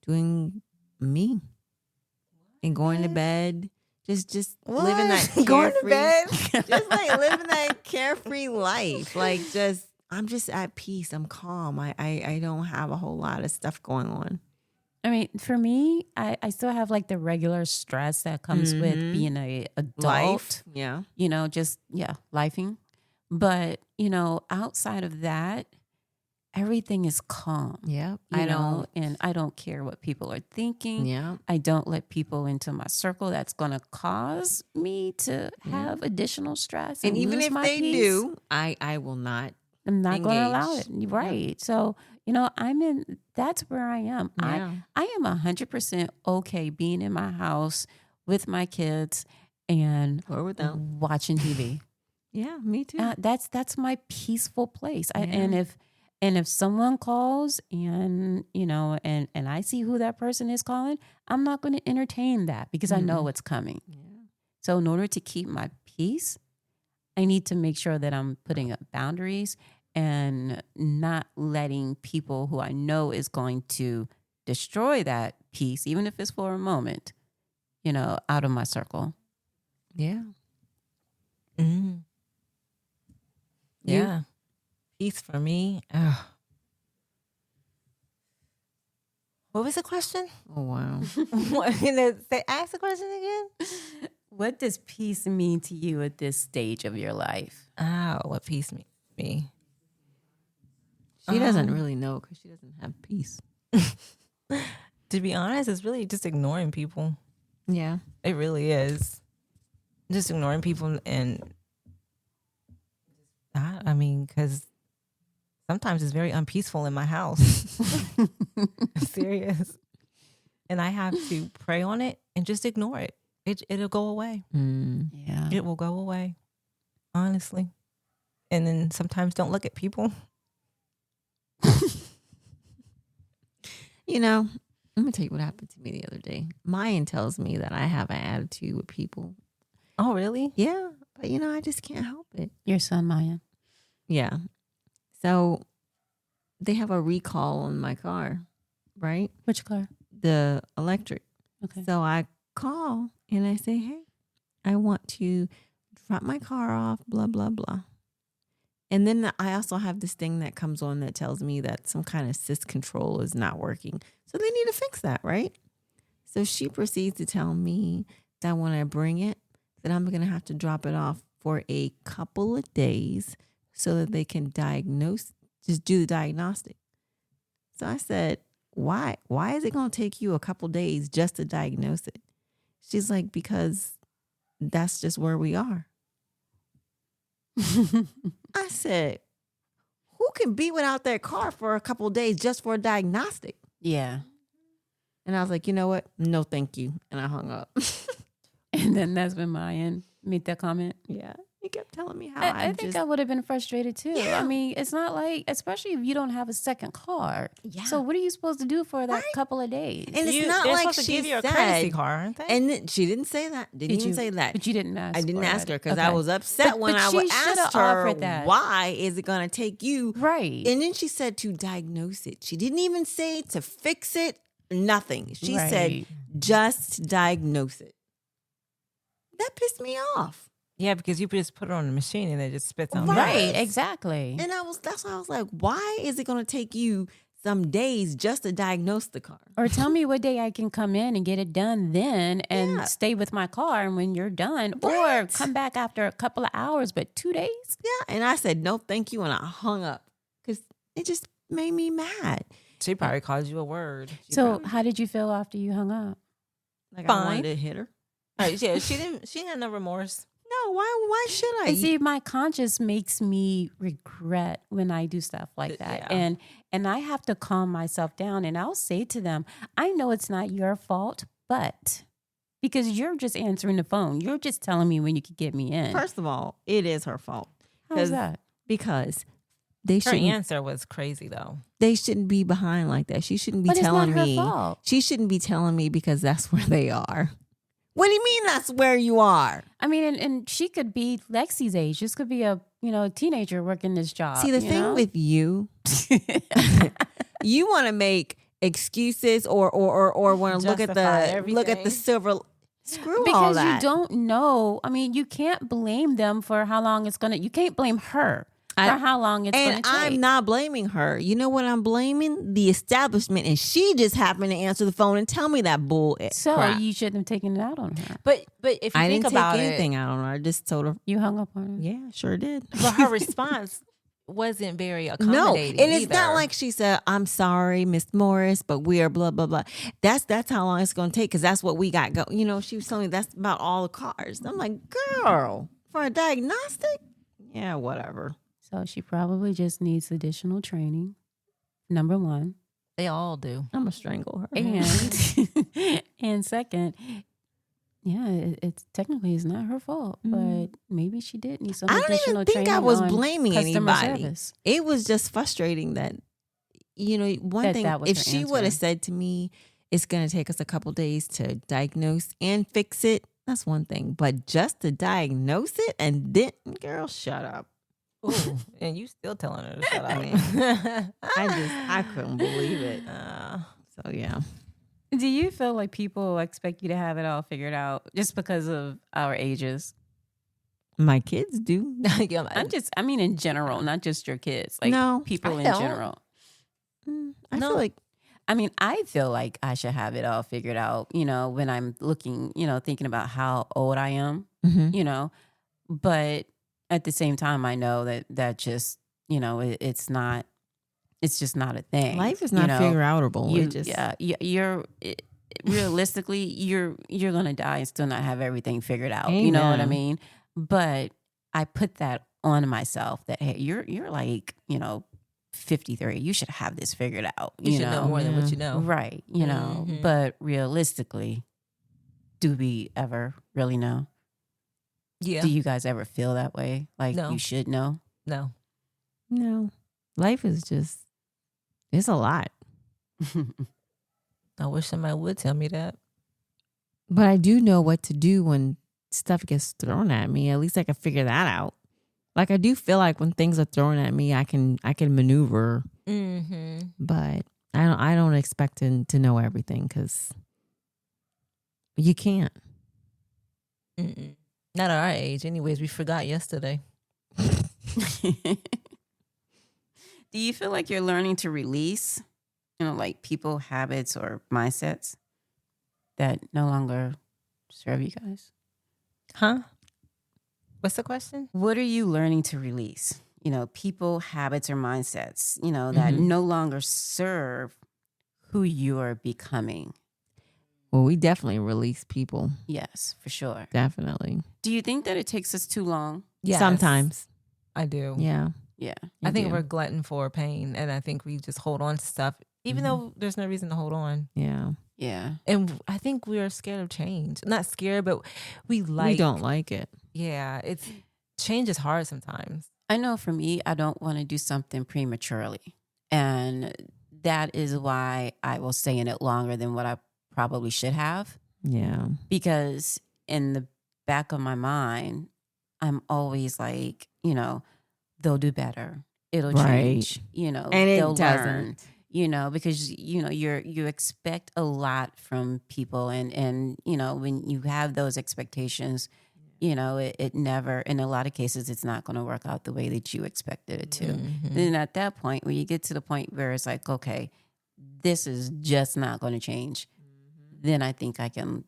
doing me, and going to bed. Just living that carefree, going to bed. just like living that carefree life. Like I'm just at peace. I'm calm. I don't have a whole lot of stuff going on. I mean, for me, I still have like the regular stress that comes with being a adult. Life. Yeah. Lifing. But, outside of that, everything is calm. Yeah. And I don't care what people are thinking. Yeah. I don't let people into my circle that's going to cause me to have additional stress. And even lose if my they peace. do, I will not. I'm not going to allow engage. it. Right. Yep. So, that's where I am. Yeah. I am 100% okay being in my house with my kids and Or with them. watching TV. Yeah, me too. That's my peaceful place. Yeah. And if someone calls and I see who that person is calling, I'm not going to entertain that because I know what's coming. Yeah. So in order to keep my peace, I need to make sure that I'm putting up boundaries and not letting people who I know is going to destroy that peace, even if it's for a moment, out of my circle. Yeah. Mm. Yeah. Peace for me. Ugh. What was the question? Oh, wow. Ask the question again. What does peace mean to you at this stage of your life? Oh, what peace means to me? She doesn't really know because she doesn't have peace. To be honest, it's really just ignoring people. Yeah. It really is. Just ignoring people and because sometimes it's very unpeaceful in my house. I'm serious. And I have to pray on it and just ignore it. It'll go away. Yeah. It will go away, honestly. And then sometimes don't look at people. Let me tell you what happened to me the other day. Mayan tells me that I have an attitude with people. Oh, really? Yeah. But, I just can't help it. Your son, Maya. Yeah. So they have a recall on my car, right? Which car? The electric. Okay. So I call and I say, hey, I want to drop my car off, blah, blah, blah. And then I also have this thing that comes on that tells me that some kind of sys control is not working. So they need to fix that, right? So she proceeds to tell me that when I bring it, that I'm going to have to drop it off for a couple of days so that they can just do the diagnostic. So I said, why? Why is it going to take you a couple days just to diagnose it? She's like, because that's just where we are. I said, who can be without their car for a couple of days just for a diagnostic? Yeah. And I was like, you know what? No, thank you. And I hung up. And then that's when Mayan made that comment. Yeah. He kept telling me how I think I would have been frustrated too. Yeah. I mean, it's not like, especially if you don't have a second car. Yeah. So what are you supposed to do for that Right. couple of days? And it's not they're like supposed to she give you a said, courtesy car, aren't they? and she didn't say that. Didn't even say that. But you didn't ask. I didn't for ask it. her because I Okay. was upset But- when but I she would shoulda ask her, offered that. why is it going to take you? Right. And then she said to diagnose it. She didn't even say to fix it, nothing. She said Right. just diagnose it. That pissed me off. Yeah, because you just put it on the machine and it just spits out. Right. Exactly. And that's why I was like, why is it going to take you some days just to diagnose the car? Or tell me what day I can come in and get it done then and Yeah. stay with my car and when you're done. Or Right. come back after a couple of hours, but 2 days? Yeah. And I said, no, thank you. And I hung up because it just made me mad. She probably called you a word. So how did you feel after you hung up? Like I Fine. wanted to hit her. Yeah, she had no remorse. No, why should I? And see, my conscience makes me regret when I do stuff like that. Yeah. And I have to calm myself down and I'll say to them, I know it's not your fault, but because you're just answering the phone. You're just telling me when you could get me in. First of all, it is her fault. How's that? Because they Her shouldn't answer was crazy though. they shouldn't be behind like that. She shouldn't be But it's telling not her me. fault. She shouldn't be telling me because that's where they are. What do you mean that's where you are? I mean, and she could be Lexi's age. This could be a teenager working this job. See, the you thing know? with you, you want to make excuses or want to look at Justify the silver. Screw all because that. you don't know. I mean, you can't blame them for how long it's gonna. You can't blame her for how long it's gonna And take. I'm not blaming her. You know what I'm blaming? The establishment. And she just happened to answer the phone and tell me that bull So crap. you shouldn't have taken it out on her. But if you I think didn't about take it, anything out on her. I just told her, You hung up on her. yeah, sure did. but her response wasn't very No, accommodating. and it's either. not like she said, "I'm sorry, Miss Morris, but we are blah blah blah." That's how long it's going to take because that's what we got go. You know, she was telling me that's about all the cars. I'm like, girl, for a diagnostic, yeah, whatever. So she probably just needs additional training. Number one, they all do. I'm gonna strangle her. and and second, yeah, it's technically it's not her fault, but maybe she did need some I don't additional even think training I was on blaming customer anybody. service. It was just frustrating that, one That thing, that was if her she would have answer. said to me, it's going to take us a couple days to diagnose and fix it, that's one thing. But just to diagnose it and then, girl, shut up. Ooh, and you still telling her to shut up. I couldn't believe it. So, yeah. Do you feel like people expect you to have it all figured out just because of our ages? My kids do. Yeah, I mean, in general, not just your kids. Like No, people I in don't. general. I No. feel like, I mean, I feel like I should have it all figured out, when I'm looking, thinking about how old I am, but at the same time, I know that just, it's not, it's just not a thing. life is not figure outable. Realistically, you're going to die and still not have everything figured out. You know what I Amen. mean? But I put that on myself that, hey, you're like, 53. You should have this figured out. you should know more than what you know. Right. Mhm. But realistically, do we ever really know? Yeah. Do you guys ever feel that way? Like No. you should know? No. no, life is just, it's a lot. I wish somebody would tell me that. But I do know what to do when stuff gets thrown at me. At least I can figure that out. Like I do feel like when things are thrown at me, I can maneuver. Mm-hmm. But I don't expect to know everything because you can't. Mm-mm. Not at our age. Anyways, we forgot yesterday. Do you feel like you're learning to release, like people, habits, or mindsets that no longer serve you guys? Huh? What's the question? What are you learning to release? People, habits, or mindsets, that no longer serve who you are becoming. Well, we definitely release people. Yes, for sure. Definitely. Do you think that it takes us too long? Yes. Sometimes. I do. Yeah. Yeah. I think do. we're glutton for pain, and I think we just hold on to stuff, even though there's no reason to hold on. Yeah. Yeah. And I think we are scared of change. Not scared, but we don't like it. Yeah, change is hard sometimes. I know for me, I don't want to do something prematurely. And that is why I will stay in it longer than what I probably should have. Yeah. Because in the back of my mind, I'm always like, they'll do better. It'll change, And they'll it learn, doesn't. because, you expect a lot from people. And, when you have those expectations, it never, in a lot of cases, it's not going to work out the way that you expected it to. Mm-hmm. Then at that point, when you get to the point where it's like, okay, this is just not going to change, then I think I can,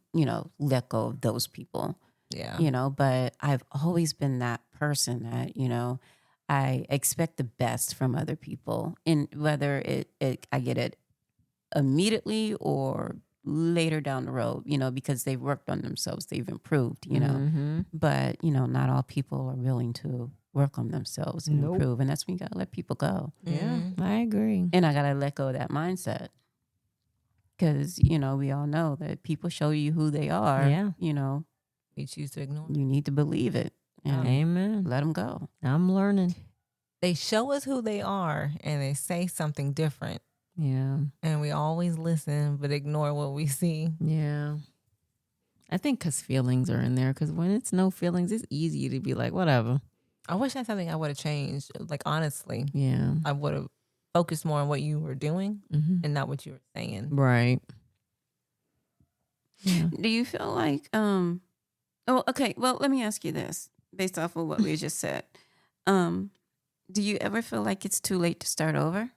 let go of those people. Yeah. But I've always been that person that, I expect the best from other people, and whether I get it immediately or later down the road, because they've worked on themselves, they've improved, but, not all people are willing to work on themselves and improve. And that's when you got to let people go. Yeah, I agree. And I got to let go of that mindset. Because, we all know that people show you who they are. Yeah. We choose to ignore. You need to believe it. And Amen. let them go. I'm learning. They show us who they are and they say something different. Yeah. And we always listen but ignore what we see. Yeah. I think because feelings are in there. Because when it's no feelings, it's easy to be like, whatever. I wish that's something I would have changed. Like, honestly, Yeah. I would have focused more on what you were doing and not what you were saying. Right. Yeah. Do you feel like, okay, well, let me ask you this based off of what we just said. Do you ever feel like it's too late to start over?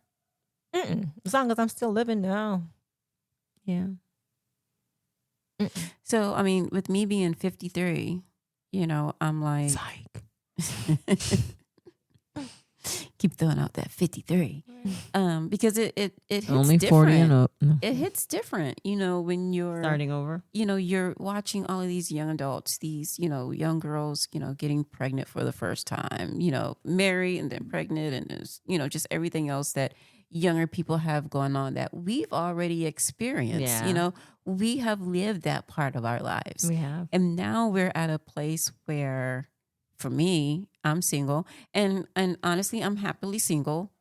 As long as I'm still living now. Yeah. So, I mean, with me being 53, I'm like, keep throwing out that 53. Because it hits Only different. 40 and up. No. It hits different, when you're Starting over. You're watching all of these young adults, these, young girls, getting pregnant for the first time, married and then pregnant, and there's, just everything else that younger people have going on that we've already experienced. Yeah. We have lived that part of our lives. We have. And now we're at a place where, for me, I'm single, and honestly, I'm happily single,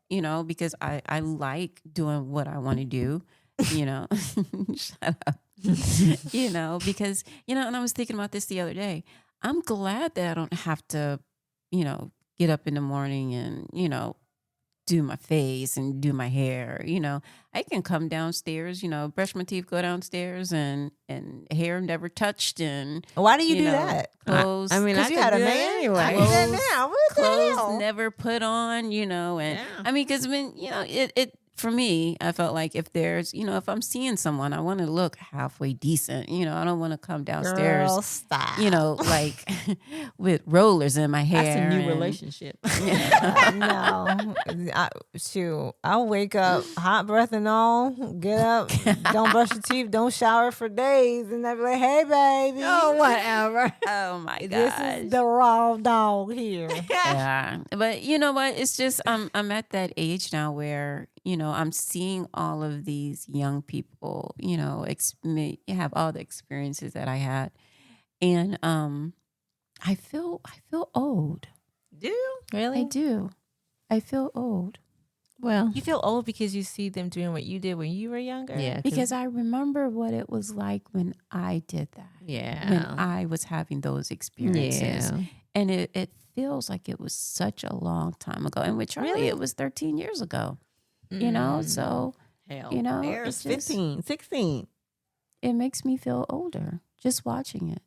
because I like doing what I want to do, shut up, because, and I was thinking about this the other day. I'm glad that I don't have to, get up in the morning and, do my face and do my hair. I can come downstairs, brush my teeth, go downstairs, and hair never touched, and Why do you do that? clothes. I mean, I Because you could had a do that man anyway. I do that now. What the Clothes hell? never put on, and Yeah. I mean, because when it for me, I felt like if there's, if I'm seeing someone, I want to look halfway decent. I don't want to come downstairs, Girl, stop. like with rollers in my hair. That's a new and- relationship. No. I'll wake up, hot breath and all, get up, don't brush your teeth, don't shower for days, and they'll be like, hey, baby. whatever. Oh my This gosh. is the raw dog here. Yeah, but you know what? It's just I'm at that age now where I'm seeing all of these young people, have all the experiences that I had, and I feel old. Do you? Really? I do. I feel old Well, You feel old because you see them doing what you did when you were younger? yeah. because I remember what it was like when I did that. Yeah. When I was having those experiences. Yeah. And it feels like it was such a long time ago. And with Charlie, it was 13 years ago. So, Hell. it's There's just- 15, 16. it makes me feel older just watching it.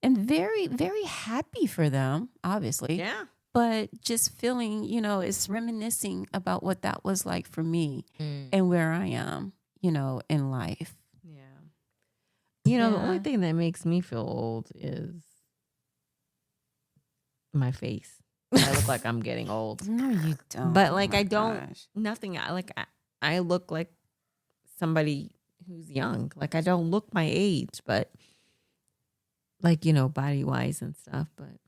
And very, very happy for them, obviously. Yeah. But just feeling, it's reminiscing about what that was like for me and where I am, in life. Yeah. The Yeah. only thing that makes me feel old is my face. I look like I'm getting old. No, you don't. But, Oh like, my I don't- gosh. Nothing. I look like somebody who's young. Like, I don't look my age, but like, body wise and stuff. But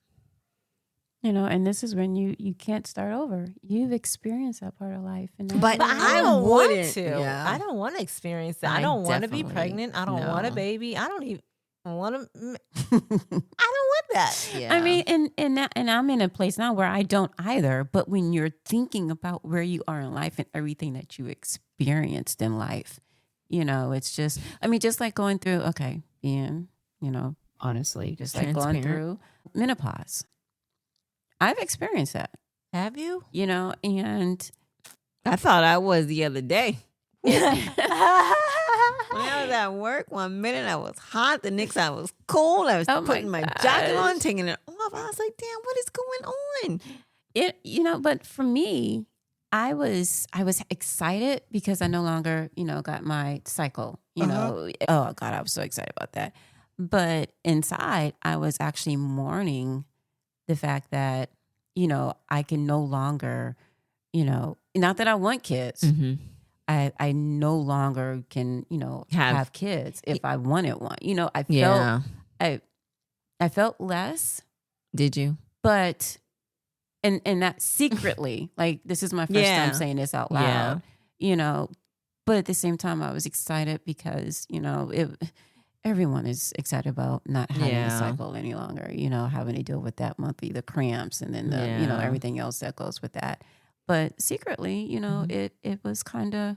And this is when you can't start over. You've experienced that part of life, and that's But what I it don't is. want wouldn't, to. yeah. I don't want to experience that. I I don't want to be definitely- pregnant. I don't want a no. baby. I don't even want to. I don't want that. Yeah. I mean, and I'm in a place now where I don't either. But when you're thinking about where you are in life and everything that you experienced in life, it's just, just like going through, being, honestly, just like going Transparent. through menopause. I've experienced that, Have you? and I thought I was the other day. When I was at work, 1 minute I was hot, the next I was cold. I was Oh my putting my jacket on, gosh. taking it off. I was like, damn, what is going on? but for me, I was excited because I no longer, got my cycle, Oh God, I was so excited about that. But inside, I was actually mourning the fact that, I can no longer, not that I want kids. Mm-hmm. I no longer can, have kids if I wanted one. I felt Yeah. I felt less, Did you? but and that secretly, like this is my first Yeah. time saying this out Yeah. loud, but at the same time I was excited because, everyone is excited about not having a Yeah. cycle any longer, having to deal with that monthly, the cramps and then the, Yeah. everything else that goes with that. But secretly, it was kind of,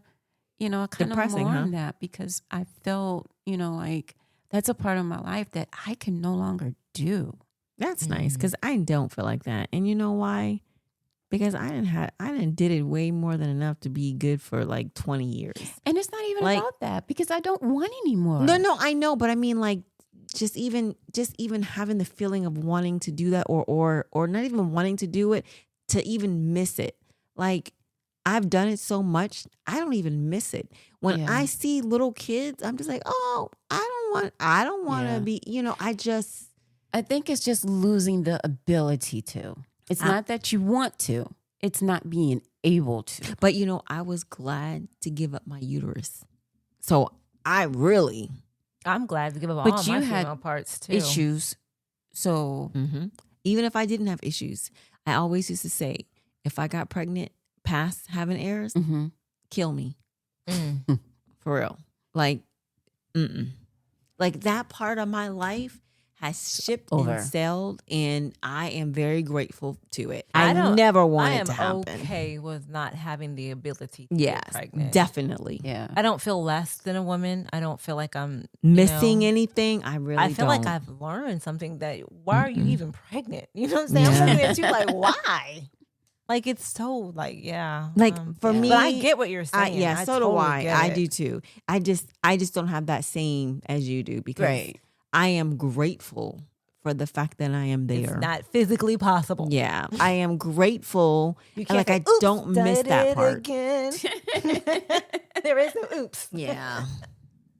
I kind of Depressing, mourned huh? that because I felt, like that's a part of my life that I can no longer do. That's nice because I don't feel like that. And you know why? Because I didn't did it way more than enough to be good for like 20 years. And it's not even Like- about that because I don't want anymore. No, I know, but I mean like just even having the feeling of wanting to do that or not even wanting to do it, to even miss it. Like I've done it so much, I don't even miss it. When Yeah. I see little kids, I'm just like, oh, I don't want to Yeah. be, I think it's just losing the ability to. It's not that you want to. It's not being able to. But I was glad to give up my uterus. So I really I'm glad to give up But all you my had female parts too. Issues. So even if I didn't have issues, I always used to say, if I got pregnant past having heirs, mhm. kill me. Mm. For real. Like, like that part of my life has shipped Over. and sailed, and I am very grateful to it. I I don't- never I want am it to happen. okay with not having the ability to Yes, get pregnant. definitely. Yeah. I don't feel less than a woman. I don't feel like I'm Missing you know, anything, I really I feel don't. like I've learned something that why are you even pregnant? You know what I'm saying? I'm Yeah. looking at you like, why? Like it's so like, yeah. Like, for yeah. me, but I get what you're saying. yeah, I so do totally I. get I it. do too. I just don't have that same as you do because Right. I am grateful for the fact that I am there. It's not physically possible. Yeah, I am grateful. You And, like, say, I "Oops, don't miss did that it part." again. There is no oops. Yeah.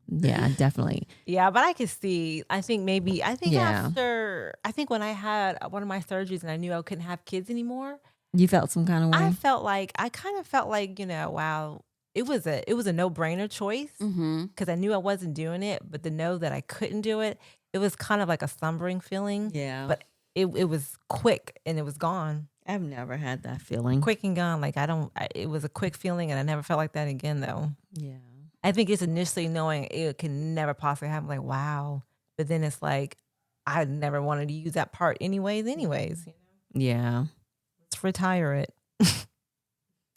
Yeah, definitely. Yeah, but I could see. I think Yeah. after when I had one of my surgeries and I knew I couldn't have kids anymore, You felt some kind of way? I kind of felt like, wow, it was a no-brainer choice Mm-hmm. because I knew I wasn't doing it, but to know that I couldn't do it, it was kind of like a slumbering feeling. Yeah. But it was quick and it was gone. I've never had that feeling. Quick and gone. Like it was a quick feeling and I never felt like that again though. Yeah. I think it's initially knowing it can never possibly happen, like, wow. But then it's like, I never wanted to use that part anyways. Yeah. Let's retire it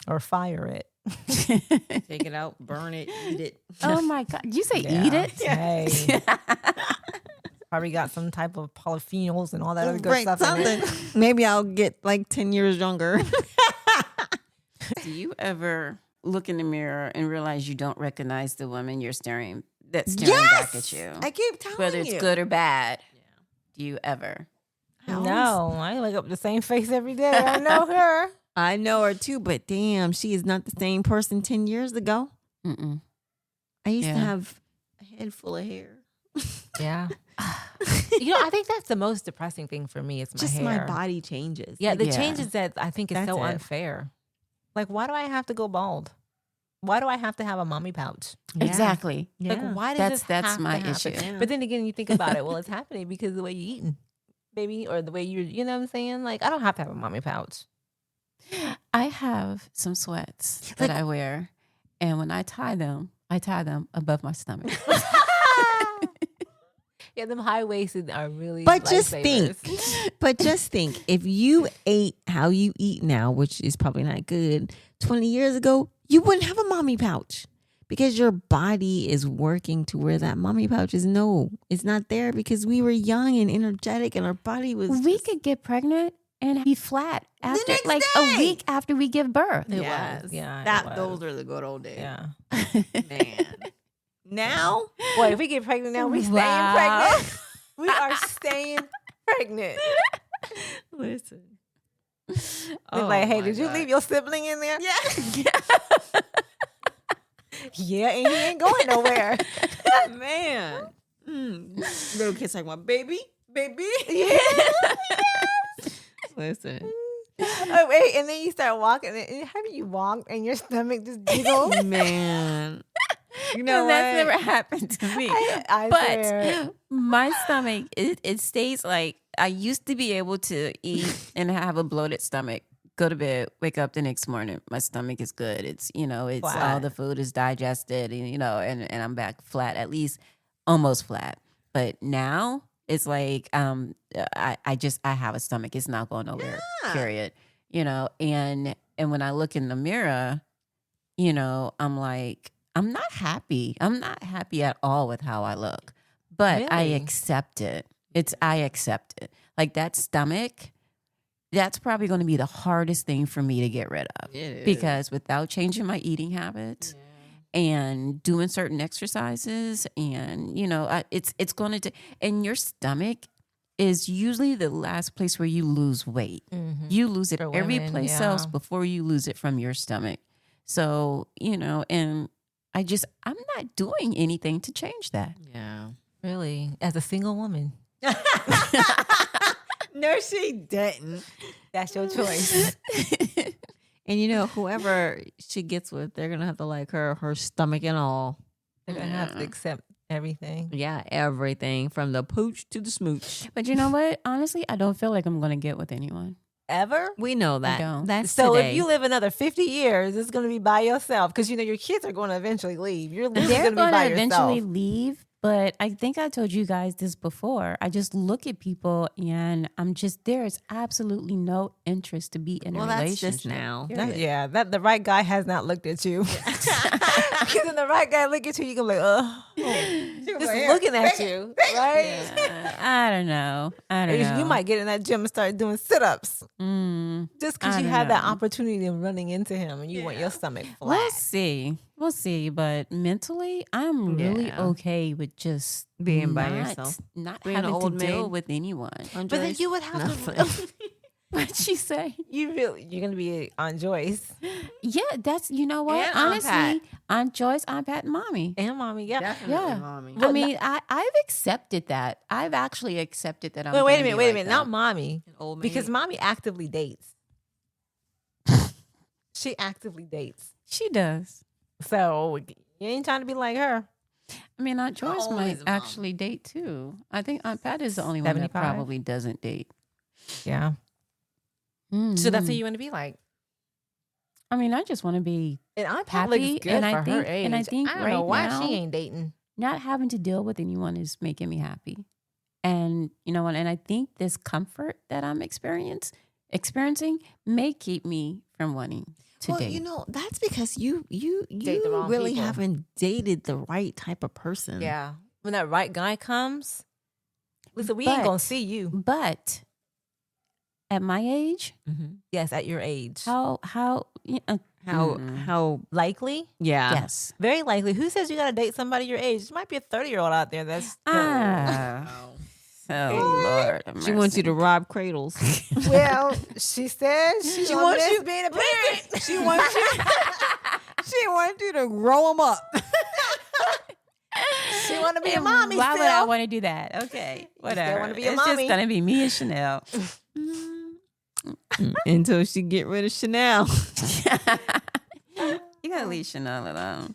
or fire it. Take it out, burn it, eat it. Oh my God. Did you say Yeah. eat it? Hey. Probably got some type of polyphenols and all that other good Right, stuff in it. something. Maybe I'll get like 10 years younger. Do you ever look in the mirror and realize you don't recognize the woman that's staring back at you? I keep telling Whether it's you. good or bad. Do you ever? No, I wake up with the same face every day. I know her. I know her too, but damn, she is not the same person 10 years ago. Mm-mm. I used to Yeah. have a head full of hair. Yeah. I think that's the most depressing thing for me is my Just hair. my body changes. Yeah, the Yeah. changes that I think is That's so it. unfair. Like, why do I have to go bald? Why do I have to have a mommy pouch? Yeah. Exactly. Yeah. Like, why does That's- this that's have my to happen? issue. Yeah. But then again, you think about it. Well, it's happening because of the way you're eating. baby, or the way you know what I'm saying? Like, I don't have to have a mommy pouch. I have some sweats that I wear, and when I tie them above my stomach. Yeah, them high waisted are really. But just think, lifesavers. if you ate how you eat now, which is probably not good, 20 years ago, you wouldn't have a mommy pouch because your body is working to where that mommy pouch is. No, it's not there because we were young and energetic and our body was. We could get pregnant and be flat after, next like day. a week after we give birth. It was, yeah. Those are the good old days. Yeah. Man. Now, Boy, if we get pregnant now, we staying Wow. pregnant. We are staying pregnant. listen. They're like, hey, did you leave your sibling in there? Yeah. Yeah, and he ain't going nowhere. Man. Little kids talking about baby. Yeah. Listen. Oh, wait, and then you start walking, and how do you walk and your stomach just jiggles? Man. You know And that's never happened to me. I swear. But my stomach, it stays like I used to be able to eat and have a bloated stomach. Go to bed, wake up the next morning, my stomach is good. It's it's Flat. all the food is digested, and and I'm back flat, at least almost flat. But now it's like I have a stomach. It's not going nowhere. Yeah. Period. And when I look in the mirror, I'm like, I'm not happy. I'm not happy at all with how I look. But I Really? accept it. I accept it. Like that stomach, that's probably going to be the hardest thing for me to get rid of. Because without changing my eating habits and doing certain exercises, and it's going to, and your stomach is usually the last place where you lose weight. Mhm. You lose it For every women, place yeah. else before you lose it from your stomach. So, and I'm not doing anything to change that. Yeah. Really, as a single woman, No, she didn't. that's your choice. And whoever she gets with, they're gonna have to like her stomach and all. They're gonna have to accept everything. Yeah, everything from the pooch to the smooch. But you know what? Honestly, I don't feel like I'm going to get with anyone. Ever? We know that. don't. That's So today. if you live another 50 years, it's going to be by yourself because your kids are going to eventually leave. You're They're going to be going by to eventually yourself. leave, but I think I told you guys this before. I just look at people and there is absolutely no interest to be in a that's relationship. just now. Period. That the right guy has not looked at you. Because when the right guy look at you, you can be like, just looking at you, right? Yeah, I don't know. You might get in that gym and start doing sit-ups just because I you don't have that know. opportunity of running into him and you want your stomach flat. We'll see. But mentally, I'm really Yeah. okay with just Being by not- yourself. not Being an having to old deal maid. with anyone. But then you would have to. What'd she say? You're gonna be on Joyce Yeah, that's you know what? And Aunt Honestly, Pat. Aunt Joyce, Aunt Pat, and Mommy. and mommy. Yeah. Definitely, Yeah. mommy. I mean, I've accepted that. I've actually accepted that. I'm Wait a gonna minute. be Wait a like minute. that. Not mommy, An old because maid. mommy actively dates. She actively dates. She does. So you ain't trying to be like her. I mean, Aunt Joyce always might a mom. actually date too. I think Aunt Pat is the only one that 75? probably doesn't date. Yeah. So that's who Mhm. you want to be like. I mean, I just want to be And Aunt Pat looks happy, good and for I think, her age. and I think don't right know why now, she ain't dating. not having to deal with anyone is making me happy. And you know what? And I think this comfort that I'm experiencing may keep me from wanting to date. That's because you Date the wrong really people. haven't dated the right type of person. Yeah. When that right guy comes, listen, we ain't But- gonna see you. But at my age, Mm-hmm. Yes, at your age. how How Mm. how Likely? yeah. yes. Very likely. Who says you gotta date somebody your age? There might be a 30-year-old out there that's Oh Lord, have She wants you to mercy. rob cradles. well, she says she wants wants you- being a parent. She wants you. She wants you to grow them up. She want to be a And mommy why still. would I want to do that? Okay, whatever. wanna be a it's mommy. just gonna be me and Chanel. Until she get rid of Chanel. You gotta leave Chanel alone.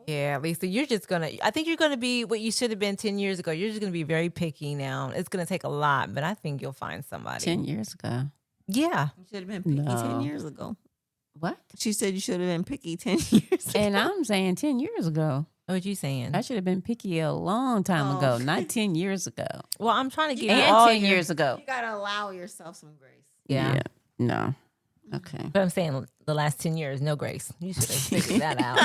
Yeah, Lisa, I think you're gonna be what you should have been 10 years ago. You're just gonna be very picky now. It's gonna take a lot, but I think you'll find somebody. 10 years ago. Yeah. You should have been picky No. 10 years ago. What? She said you should have been picky 10 years ago. And I'm saying 10 years ago. What you saying? I should have been picky a long time ago, not 10 years ago. Well, I'm trying to give And you all 10 years ago. You got to allow yourself some grace. Yeah. No. Okay. But I'm saying the last 10 years, no grace. You should have figured that out.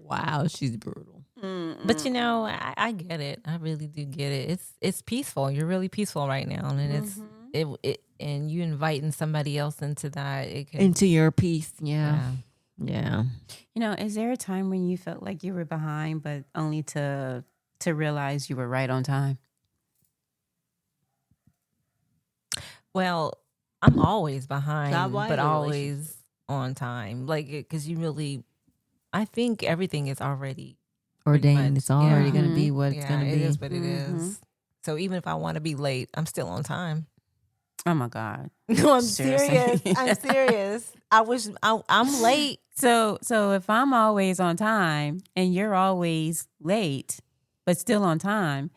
Wow, she's brutal. But I get it. I really do get it. It's peaceful. You're really peaceful right now, and it and you inviting somebody else into that. It can, Into your peace. Yeah. Is there a time when you felt like you were behind, but only to realize you were right on time? Well, I'm always behind, God, why but your always on time. Like, because I think everything is already Ordained. much, It's already yeah. going to be what it's going to it be. is what it is. So even if I want to be late, I'm still on time. Oh my God. No, I'm Seriously. serious. I'm serious. I'm late. So if I'm always on time and you're always late, but still on time.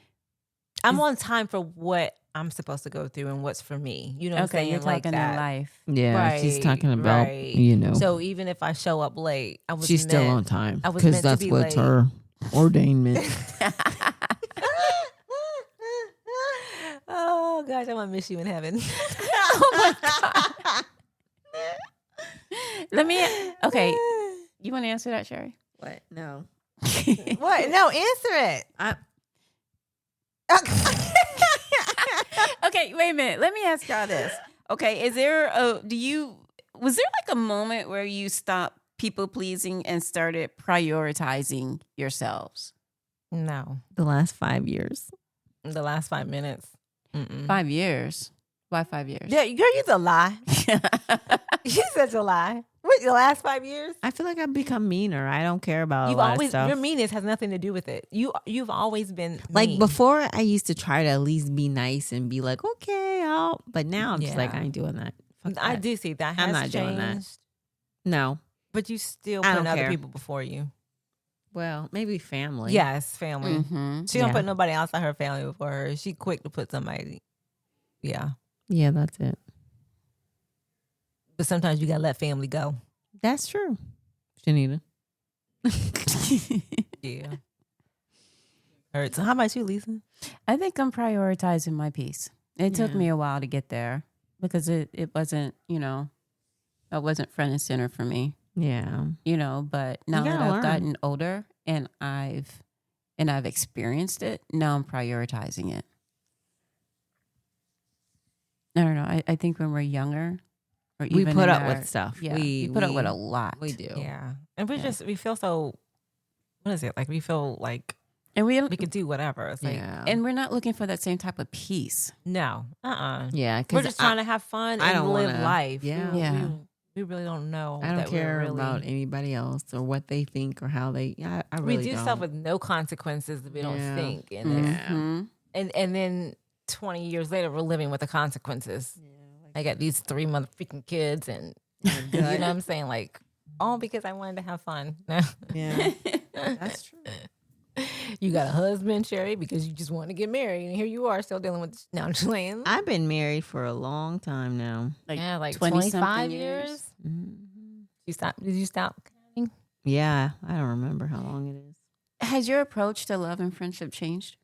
I'm on time for what I'm supposed to go through and what's for me. You know what I'm saying? You're Like talking that. in life. Yeah, she's Right, talking about, right. So even if I show up late, she's still on time I was because meant to that's be what's late. her ordainment. Oh gosh, I'm gonna miss you in heaven. Okay. You want to answer that, Sherry? What? No. What? No, answer it. Okay, wait a minute. Let me ask y'all this. Okay, was there like a moment where you stopped people pleasing and started prioritizing yourselves? No, The last 5 years. the last 5 minutes. 5 years. Why 5 years? Yeah, girl, you's a lie. You such a lie. What, the last 5 years? I feel like I've become meaner. I don't care about You've a lot always of stuff. your meanness has nothing to do with it. You've always been Like mean. before, I used to try to at least be nice and be like, okay, but now I'm just like, Yeah. I ain't doing that. Fuck I that. do see that has I'm not changed, doing that. No. but you still I put don't other care. people before you. Well, maybe family. Yes, family. Mm-hmm. She don't Yeah. put nobody outside her family before her. She quick to put somebody. Yeah, Yeah, that's it. but sometimes you gotta let family go. That's true. Shanita. Yeah. Hurts. So how about you, Lisa? I think I'm prioritizing my peace. It took Yeah. me a while to get there because it wasn't, it wasn't front and center for me, Yeah. but now that gotta I've learn. gotten older and I've experienced it, now I'm prioritizing it. I don't know. I think when we're younger, or We even put in up our- with stuff. Yeah, we put up with a lot. We do. Yeah, and we Yeah. we feel so. What is it like? We feel like And we we could do whatever. It's like Yeah. and we're not looking for that same type of peace. no, Yeah. We're just trying to have fun I and don't live wanna- life. yeah. Yeah. We really don't know. I don't that we're care really, about anybody else or what they think or how they. I We really do don't. stuff with no consequences that we don't Yeah. think, and it's- Yeah. Mhm. and then 20 years later we're living with the consequences. I got these 3 motherfucking kids, and you know what I'm saying, like all because I wanted to have fun. No. Yeah. That's true. You got a husband, Sherry, because you just want to get married, and here you are still dealing with. No, I'm just playing. I've been married for a long time now. Like Yeah, like 20-something 25 years. years. Mm-hmm. Did you stop? Yeah. I don't remember how long it is. Has your approach to love and friendship changed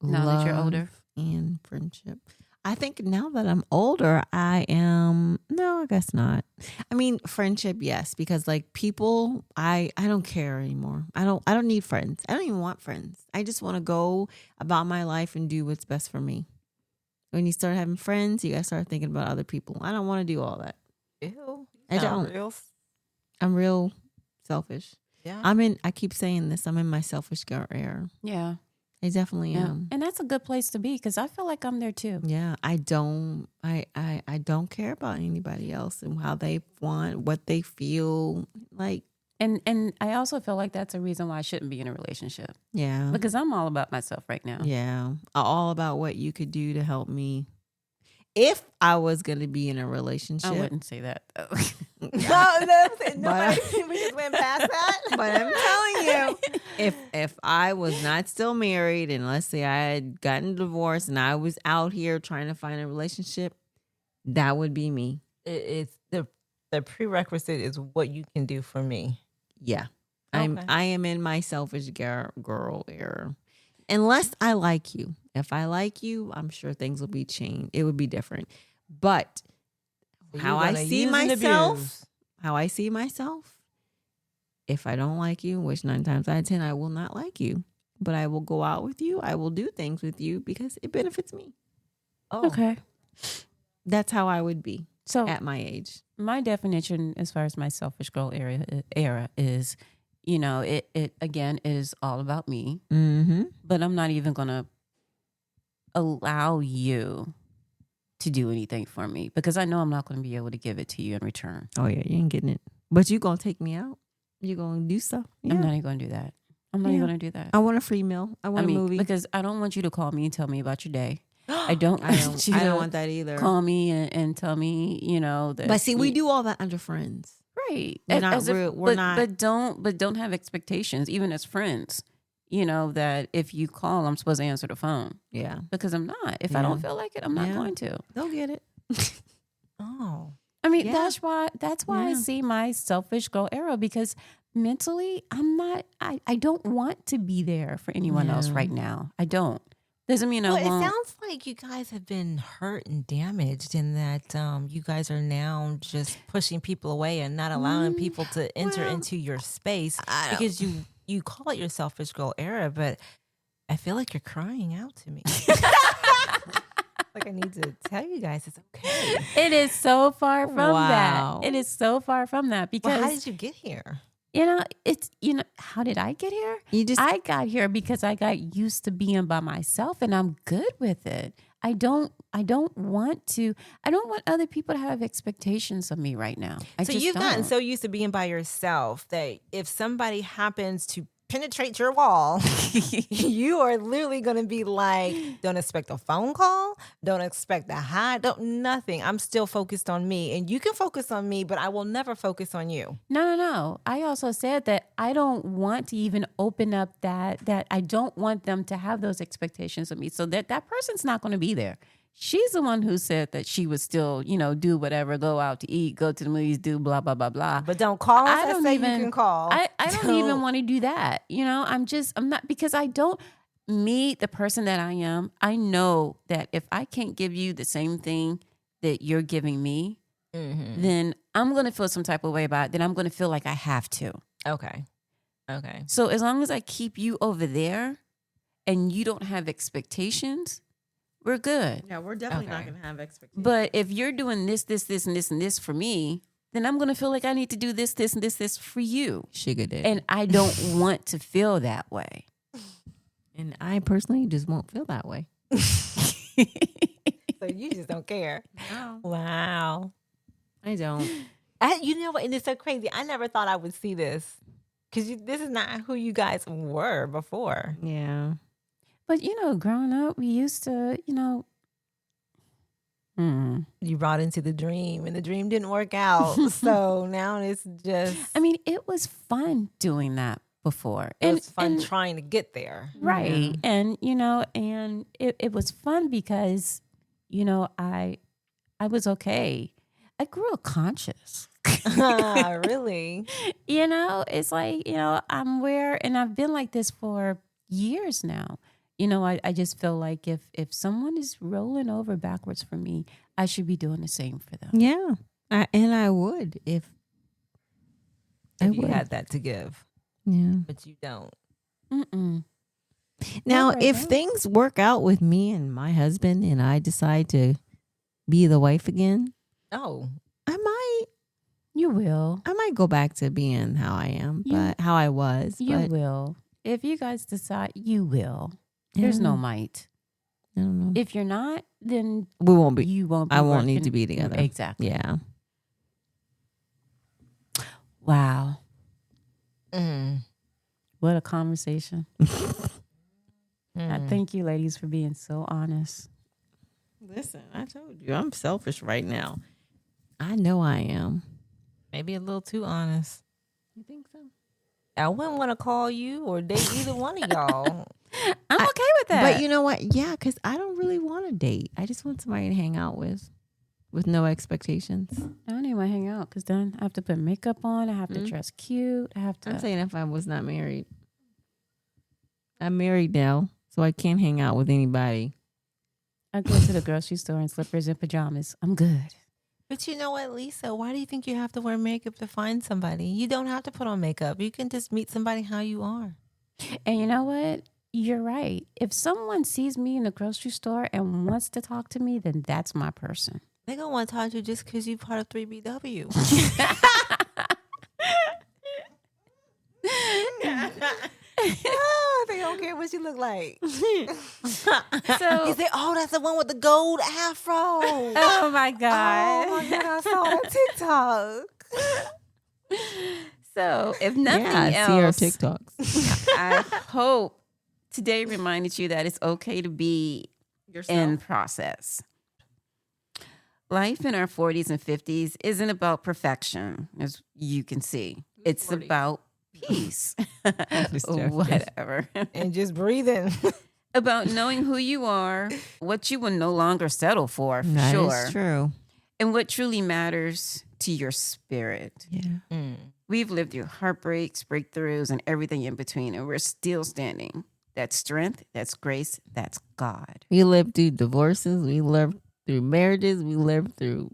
now that you're older? Love and friendship. I think now that I'm older, I am. No, I guess not. I mean, friendship, yes, because like people, I don't care anymore. I don't need friends. I don't even want friends. I just want to go about my life and do what's best for me. When you start having friends, you gotta start thinking about other people. I don't want to do all that. Ew. I don't. Real. I'm real selfish. Yeah. I keep saying this. I'm in my selfish era. Yeah. I definitely Yeah. am. And that's a good place to be because I feel like I'm there too. Yeah, I don't care about anybody else and how they want, what they feel like. And I also feel like that's a reason why I shouldn't be in a relationship Yeah. because I'm all about myself right now. Yeah. All about what you could do to help me. if I was going to be in a I relationship, wouldn't say that though. Nobody, we just went past that. but I'm telling you, if I was not still married, and let's say I had gotten divorced and I was out here trying to find a relationship, that would be me. It's the prerequisite is what you can do for me. Yeah. Okay. I am in my selfish girl era. Unless I like you. If I like you, I'm sure things will be changed. It would be different. But So how you're I gonna see use and myself, if I don't like you, which 9 times out of 10 I will not like you, but I will go out with you. I will do things with you because it benefits me. Oh, Okay. That's how I would be So at my age. my definition as far as my selfish girl era is, it again is all about me, Mm-hmm. but I'm not even going to allow you to do anything for me because I know I'm not going to be able to give it to you in return. Oh, yeah, you ain't getting it. But you going to take me out. You going to do stuff. Yeah. I'm not even going to do that. I'm not even Yeah. going to do that. I want a free meal. I want a movie. Because I don't want you to call me and tell me about your day. I don't I want you don't to want that either. call me and tell me, that. But see, we do all that under friends. Right. We're not real- we're not- But don't have expectations, even as friends. That if you call, I'm supposed to answer the phone Yeah. because I'm not. If I Yeah. don't feel like it, I'm not Yeah. going to. They'll get it. oh, I mean, Yeah. that's why I Yeah. see my selfish girl era because mentally I'm not. I don't want to be there for anyone else Yeah. right now. I don't. Doesn't mean I well, won't. it sounds like you guys have been hurt and damaged, in that you guys are now just pushing people away and not allowing people to enter well, into your space I don't- because you call it your selfish girl era, but I feel like you're crying out to me. Like I need to tell you guys it's okay. It is so far from Wow. that. It is so far from that because Well, how did you get here? it's how did I get here? You just I got here because I got used to being by myself and I'm good with it. I don't want other people to have expectations of me right now. So you've gotten so used to being by yourself that if somebody happens to penetrate your wall, you are literally going to be like, don't expect a phone call, don't expect a hi, nothing. I'm still focused on me, and you can focus on me, but I will never focus on you. No. I also said that I don't want to even open up that I don't want them to have those expectations of me. So that person's not going to be there. She's the one who said that she would still, do whatever, go out to eat, go to the movies, do blah, blah, blah, blah. But don't call us. I don't say even, you can call. I don't even want to do that. I'm not, because I don't, the person that I am, I know that if I can't give you the same thing that you're giving me, then I'm going to feel some type of way about it. Then I'm going to feel like I have to. Okay. So as long as I keep you over there and you don't have expectations, we're good. Yeah, we're definitely not Okay. going to have expectations. But if you're doing this, and this for me, then I'm going to feel like I need to do this, and this for you. Sugar daddy. And I don't want to feel that way. And I personally just won't feel that way. So you just don't care. No, Wow. I don't. You know what? And it's so crazy. I never thought I would see this because this is not who you guys were before. Yeah. But, growing up, we used to, You brought into the dream, and the dream didn't work out. So now it's just. I mean, it was fun doing that before. It was fun trying to get there. Right. And, and it was fun because, I was okay. I grew up conscious. Really? It's like, I'm and I've been like this for years now. I just feel like if someone is rolling over backwards for me, I should be doing the same for them. Yeah. I would if You had that to give, Yeah. but you don't. Mm-mm. Now, Not right if now. things work out with me and my husband and I decide to be the wife again, Oh, I You will. might go back to being how I am, You- but how I was. You but will. If you guys decide, you will. There's no might. I don't know. If you're not, then We won't be. you won't be I won't need working- to be together. Exactly. Yeah. Wow. mm. What a conversation. I Mm. thank you ladies for being so honest. Listen, I told you I'm selfish right now. I know I am. Maybe a little too honest. You think so? I wouldn't want to call you or date either one of y'all. I'm okay with that. But you know what? Yeah, because I don't really want to date. I just want somebody to hang out with no expectations. I don't even want to hang out because then I have to put makeup on. I have to dress cute. I have to. I'm saying if I was not married. I'm married now, so I can't hang out with anybody. I go to the grocery store in slippers and pajamas. I'm good. But you know what, Lisa? Why do you think you have to wear makeup to find somebody? You don't have to put on makeup. You can just meet somebody how you are. And you know what? You're right. If someone sees me in the grocery store and wants to talk to me, then that's my person. They gonna want to talk to you just because you're part of 3BW. Oh, they don't care what you look like. So, You say, "Oh, that's the one with the gold afro." oh my God. Oh my God, I saw that TikTok. So, if nothing I see her else, TikToks. I hope today reminded you that it's okay to be in process. Life in our 40s and 50s isn't about perfection, as you can see. It's 40. about peace. Just joking. Whatever. And just breathing. About knowing who you are, what you will no longer settle for That sure, is true. and what truly matters to your spirit. Yeah. We've lived through heartbreaks, breakthroughs, and everything in between, and we're still standing. That's strength, that's grace, that's God. We lived through divorces. We lived through marriages. We lived through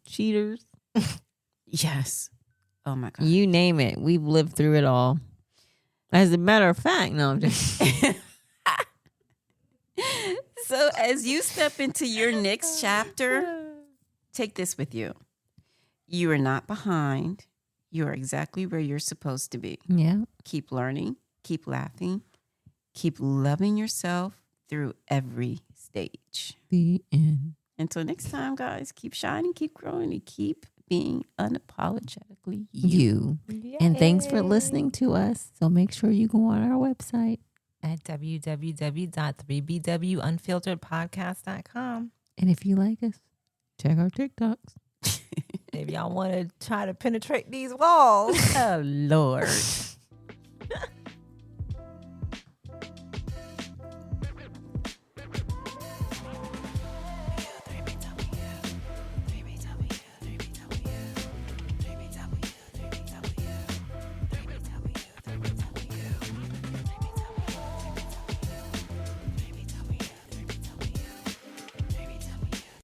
cheaters. Yes. Oh my God. You name it. We've lived through it all. As a matter of fact, no, I'm just So as you step into your next chapter, take this with you. You are not behind. You are exactly where you're supposed to be. yeah. Keep learning, keep laughing, keep loving yourself through every stage. The end. Until next time, guys, keep shining, keep growing, and keep being unapologetically you. You. And thanks for listening to us. So make sure you go on our website. At www.3BWUnfilteredpodcast.com. And if you like us, check our TikToks. If y'all want to try to penetrate these walls. Oh, Lord.